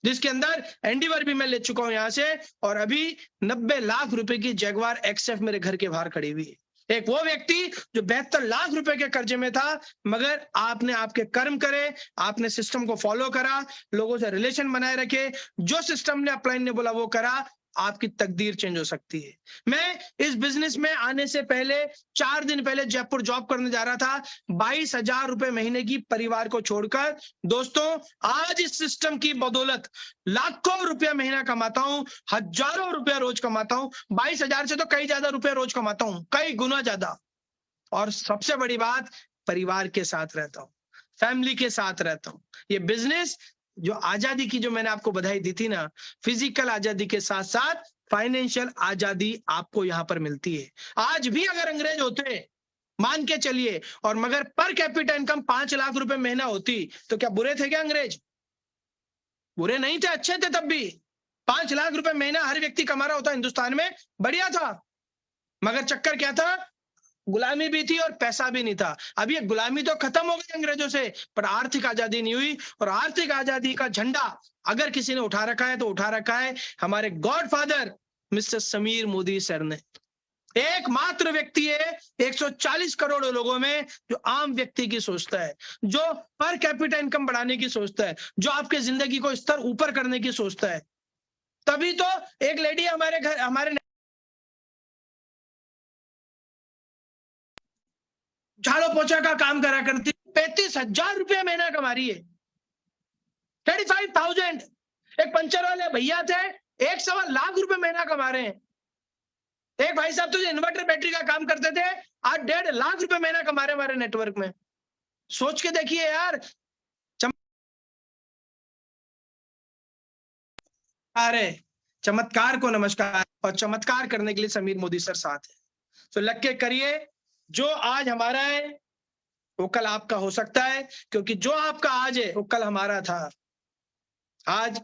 [SPEAKER 2] जिसके अंदर एंडीवर भी मैं ले चुका हूं यहां से, और अभी 90 लाख रुपए की जगुआर एक्सएफ मेरे घर के बाहर खड़ी हुई है। एक वो व्यक्ति जो 72 लाख रुपए के कर्जे में था, मगर आपने आपके कर्म करे, आपने सिस्टम को फॉलो करा, लोगों से रिलेशन बनाए रखे, जो सिस्टम ने अपलाइन ने बोला वो करा, आपकी तकदीर चेंज हो सकती है। मैं इस बिजनेस में आने से पहले 4 दिन पहले जयपुर जॉब करने जा रहा था, 22,000 रुपए महीने की परिवार को छोड़कर। दोस्तों, आज इस सिस्टम की बदौलत लाखों रुपया महीना कमाता हूं, हजारों रुपया रोज कमाता हूं। 22,000 से तो कई ज्यादा रुपया रोज कमाता हूं, कई गुना ज्यादा। और सबसे बड़ी बात, परिवार के साथ रहता हूं, फैमिली के साथ रहता हूं। ये बिजनेस, जो आजादी की जो मैंने आपको बधाई दी थी ना, फिजिकल आजादी के साथ साथ फाइनेंशियल आजादी आपको यहां पर मिलती है। आज भी अगर अंग्रेज होते, मान के चलिए, और मगर पर कैपिटा इनकम 5 लाख रुपए महीना होती, तो क्या बुरे थे क्या अंग्रेज? बुरे नहीं थे, अच्छे थे। तब भी 5 लाख रुपए महीना हर व्यक्ति कमा रहा होता हिंदुस्तान में, बढ़िया था। मगर चक्कर क्या था? गुलामी भी थी और पैसा भी नहीं था। अब ये गुलामी तो खत्म हो गई अंग्रेजों से, पर आर्थिक आजादी नहीं हुई। और आर्थिक आजादी का झंडा अगर किसी ने उठा रखा है तो उठा रखा है हमारे godfather mister Sameer Modi sir ने। एकमात्र व्यक्ति है 140 करोड़ लोगों में जो आम व्यक्ति की सोचता है, जो पर कैपिटा इनकम बढ़ाने की सोचता है, जो आपके जिंदगी को स्तर ऊपर करने की सोचता है। तभी तो एक लेडी हमारे घर हमारे झाड़ू पोछा का काम करा करती, 35,000 रुपया महीना कमा रही है। 35,000। एक पंचर वाले भैया थे, 1.25 लाख रुपए महीना कमा रहे हैं। एक भाई साहब तो जो इन्वर्टर बैटरी का काम करते थे, आज 1.5 लाख रुपए महीना कमा रहे हमारे नेटवर्क में। सोच के देखिए यार। अरे चमत्कार को नमस्कार, और चमत्कार करने के लिए समीर मोदी सर साथ है। तो लग के करिए, जो आज हमारा है वो कल आपका हो सकता है, क्योंकि जो आपका आज है वो कल हमारा था। आज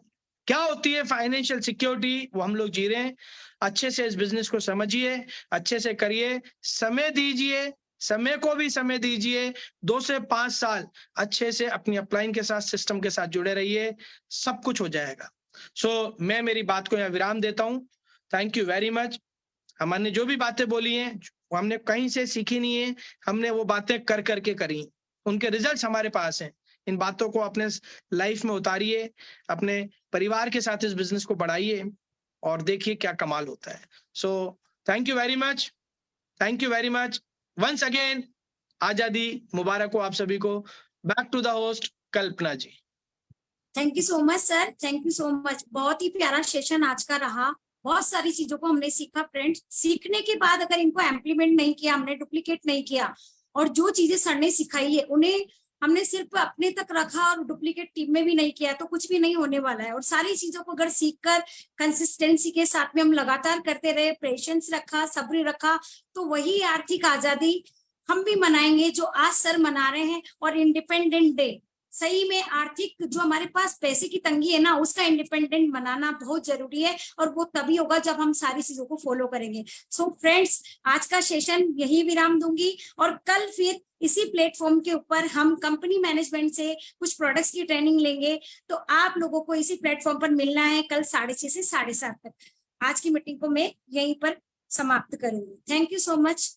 [SPEAKER 2] क्या होती है फाइनेंशियल सिक्योरिटी, वो हम लोग जी रहे हैं। अच्छे से इस बिजनेस को समझिए, अच्छे से करिए, समय दीजिए, समय को भी समय दीजिए। 2 से 5 साल अच्छे से अपनी अपलाइन के साथ, सिस्टम के साथ जुड़े रहिए, सब कुछ हो जाएगा। मैं मेरी बात को यहाँ विराम देता हूँ। Thank you very much. हमने जो भी बातें बोली हैं वो हमने कहीं से सीखी नहीं है, हमने वो बातें कर करके करी, उनके रिजल्ट्स हमारे पास हैं। इन बातों को अपने लाइफ में उतारिए, अपने परिवार के साथ इस बिजनेस को बढ़ाइए और देखिए क्या कमाल होता है। Thank you very much, thank you very much once again. आजादी मुबारक हो आप सभी को। Back to the host Kalpana ji.
[SPEAKER 1] Thank you so much sir, thank you so much. बहुत ही प्यारा सेशन आज का रहा, बहुत सारी चीजों को हमने सीखा फ्रेंड्स। सीखने के बाद अगर इनको इम्प्लीमेंट नहीं किया, हमने डुप्लीकेट नहीं किया, और जो चीजें सर ने सिखाई है उन्हें हमने सिर्फ अपने तक रखा और डुप्लीकेट टीम में भी नहीं किया, तो कुछ भी नहीं होने वाला है। और सारी चीजों को अगर सीखकर कंसिस्टेंसी के साथ में हम लगातार करते रहे, पेशेंस रखा, सब्र रखा, तो वही आर्थिक आजादी हम भी मनाएंगे जो आज सर मना रहे हैं। और इंडिपेंडेंट डे, सही में आर्थिक जो हमारे पास पैसे की तंगी है ना, उसका इंडिपेंडेंट बनाना बहुत जरूरी है, और वो तभी होगा जब हम सारी चीजों को फॉलो करेंगे। सो फ्रेंड्स, आज का सेशन यही विराम दूंगी, और कल फिर इसी प्लेटफॉर्म के ऊपर हम कंपनी मैनेजमेंट से कुछ प्रोडक्ट्स की ट्रेनिंग लेंगे। तो आप लोगों को इसी प्लेटफॉर्म पर मिलना है कल 6:30 से 7:30 तक। आज की मीटिंग को मैं यहीं पर समाप्त करूंगी। Thank you so much.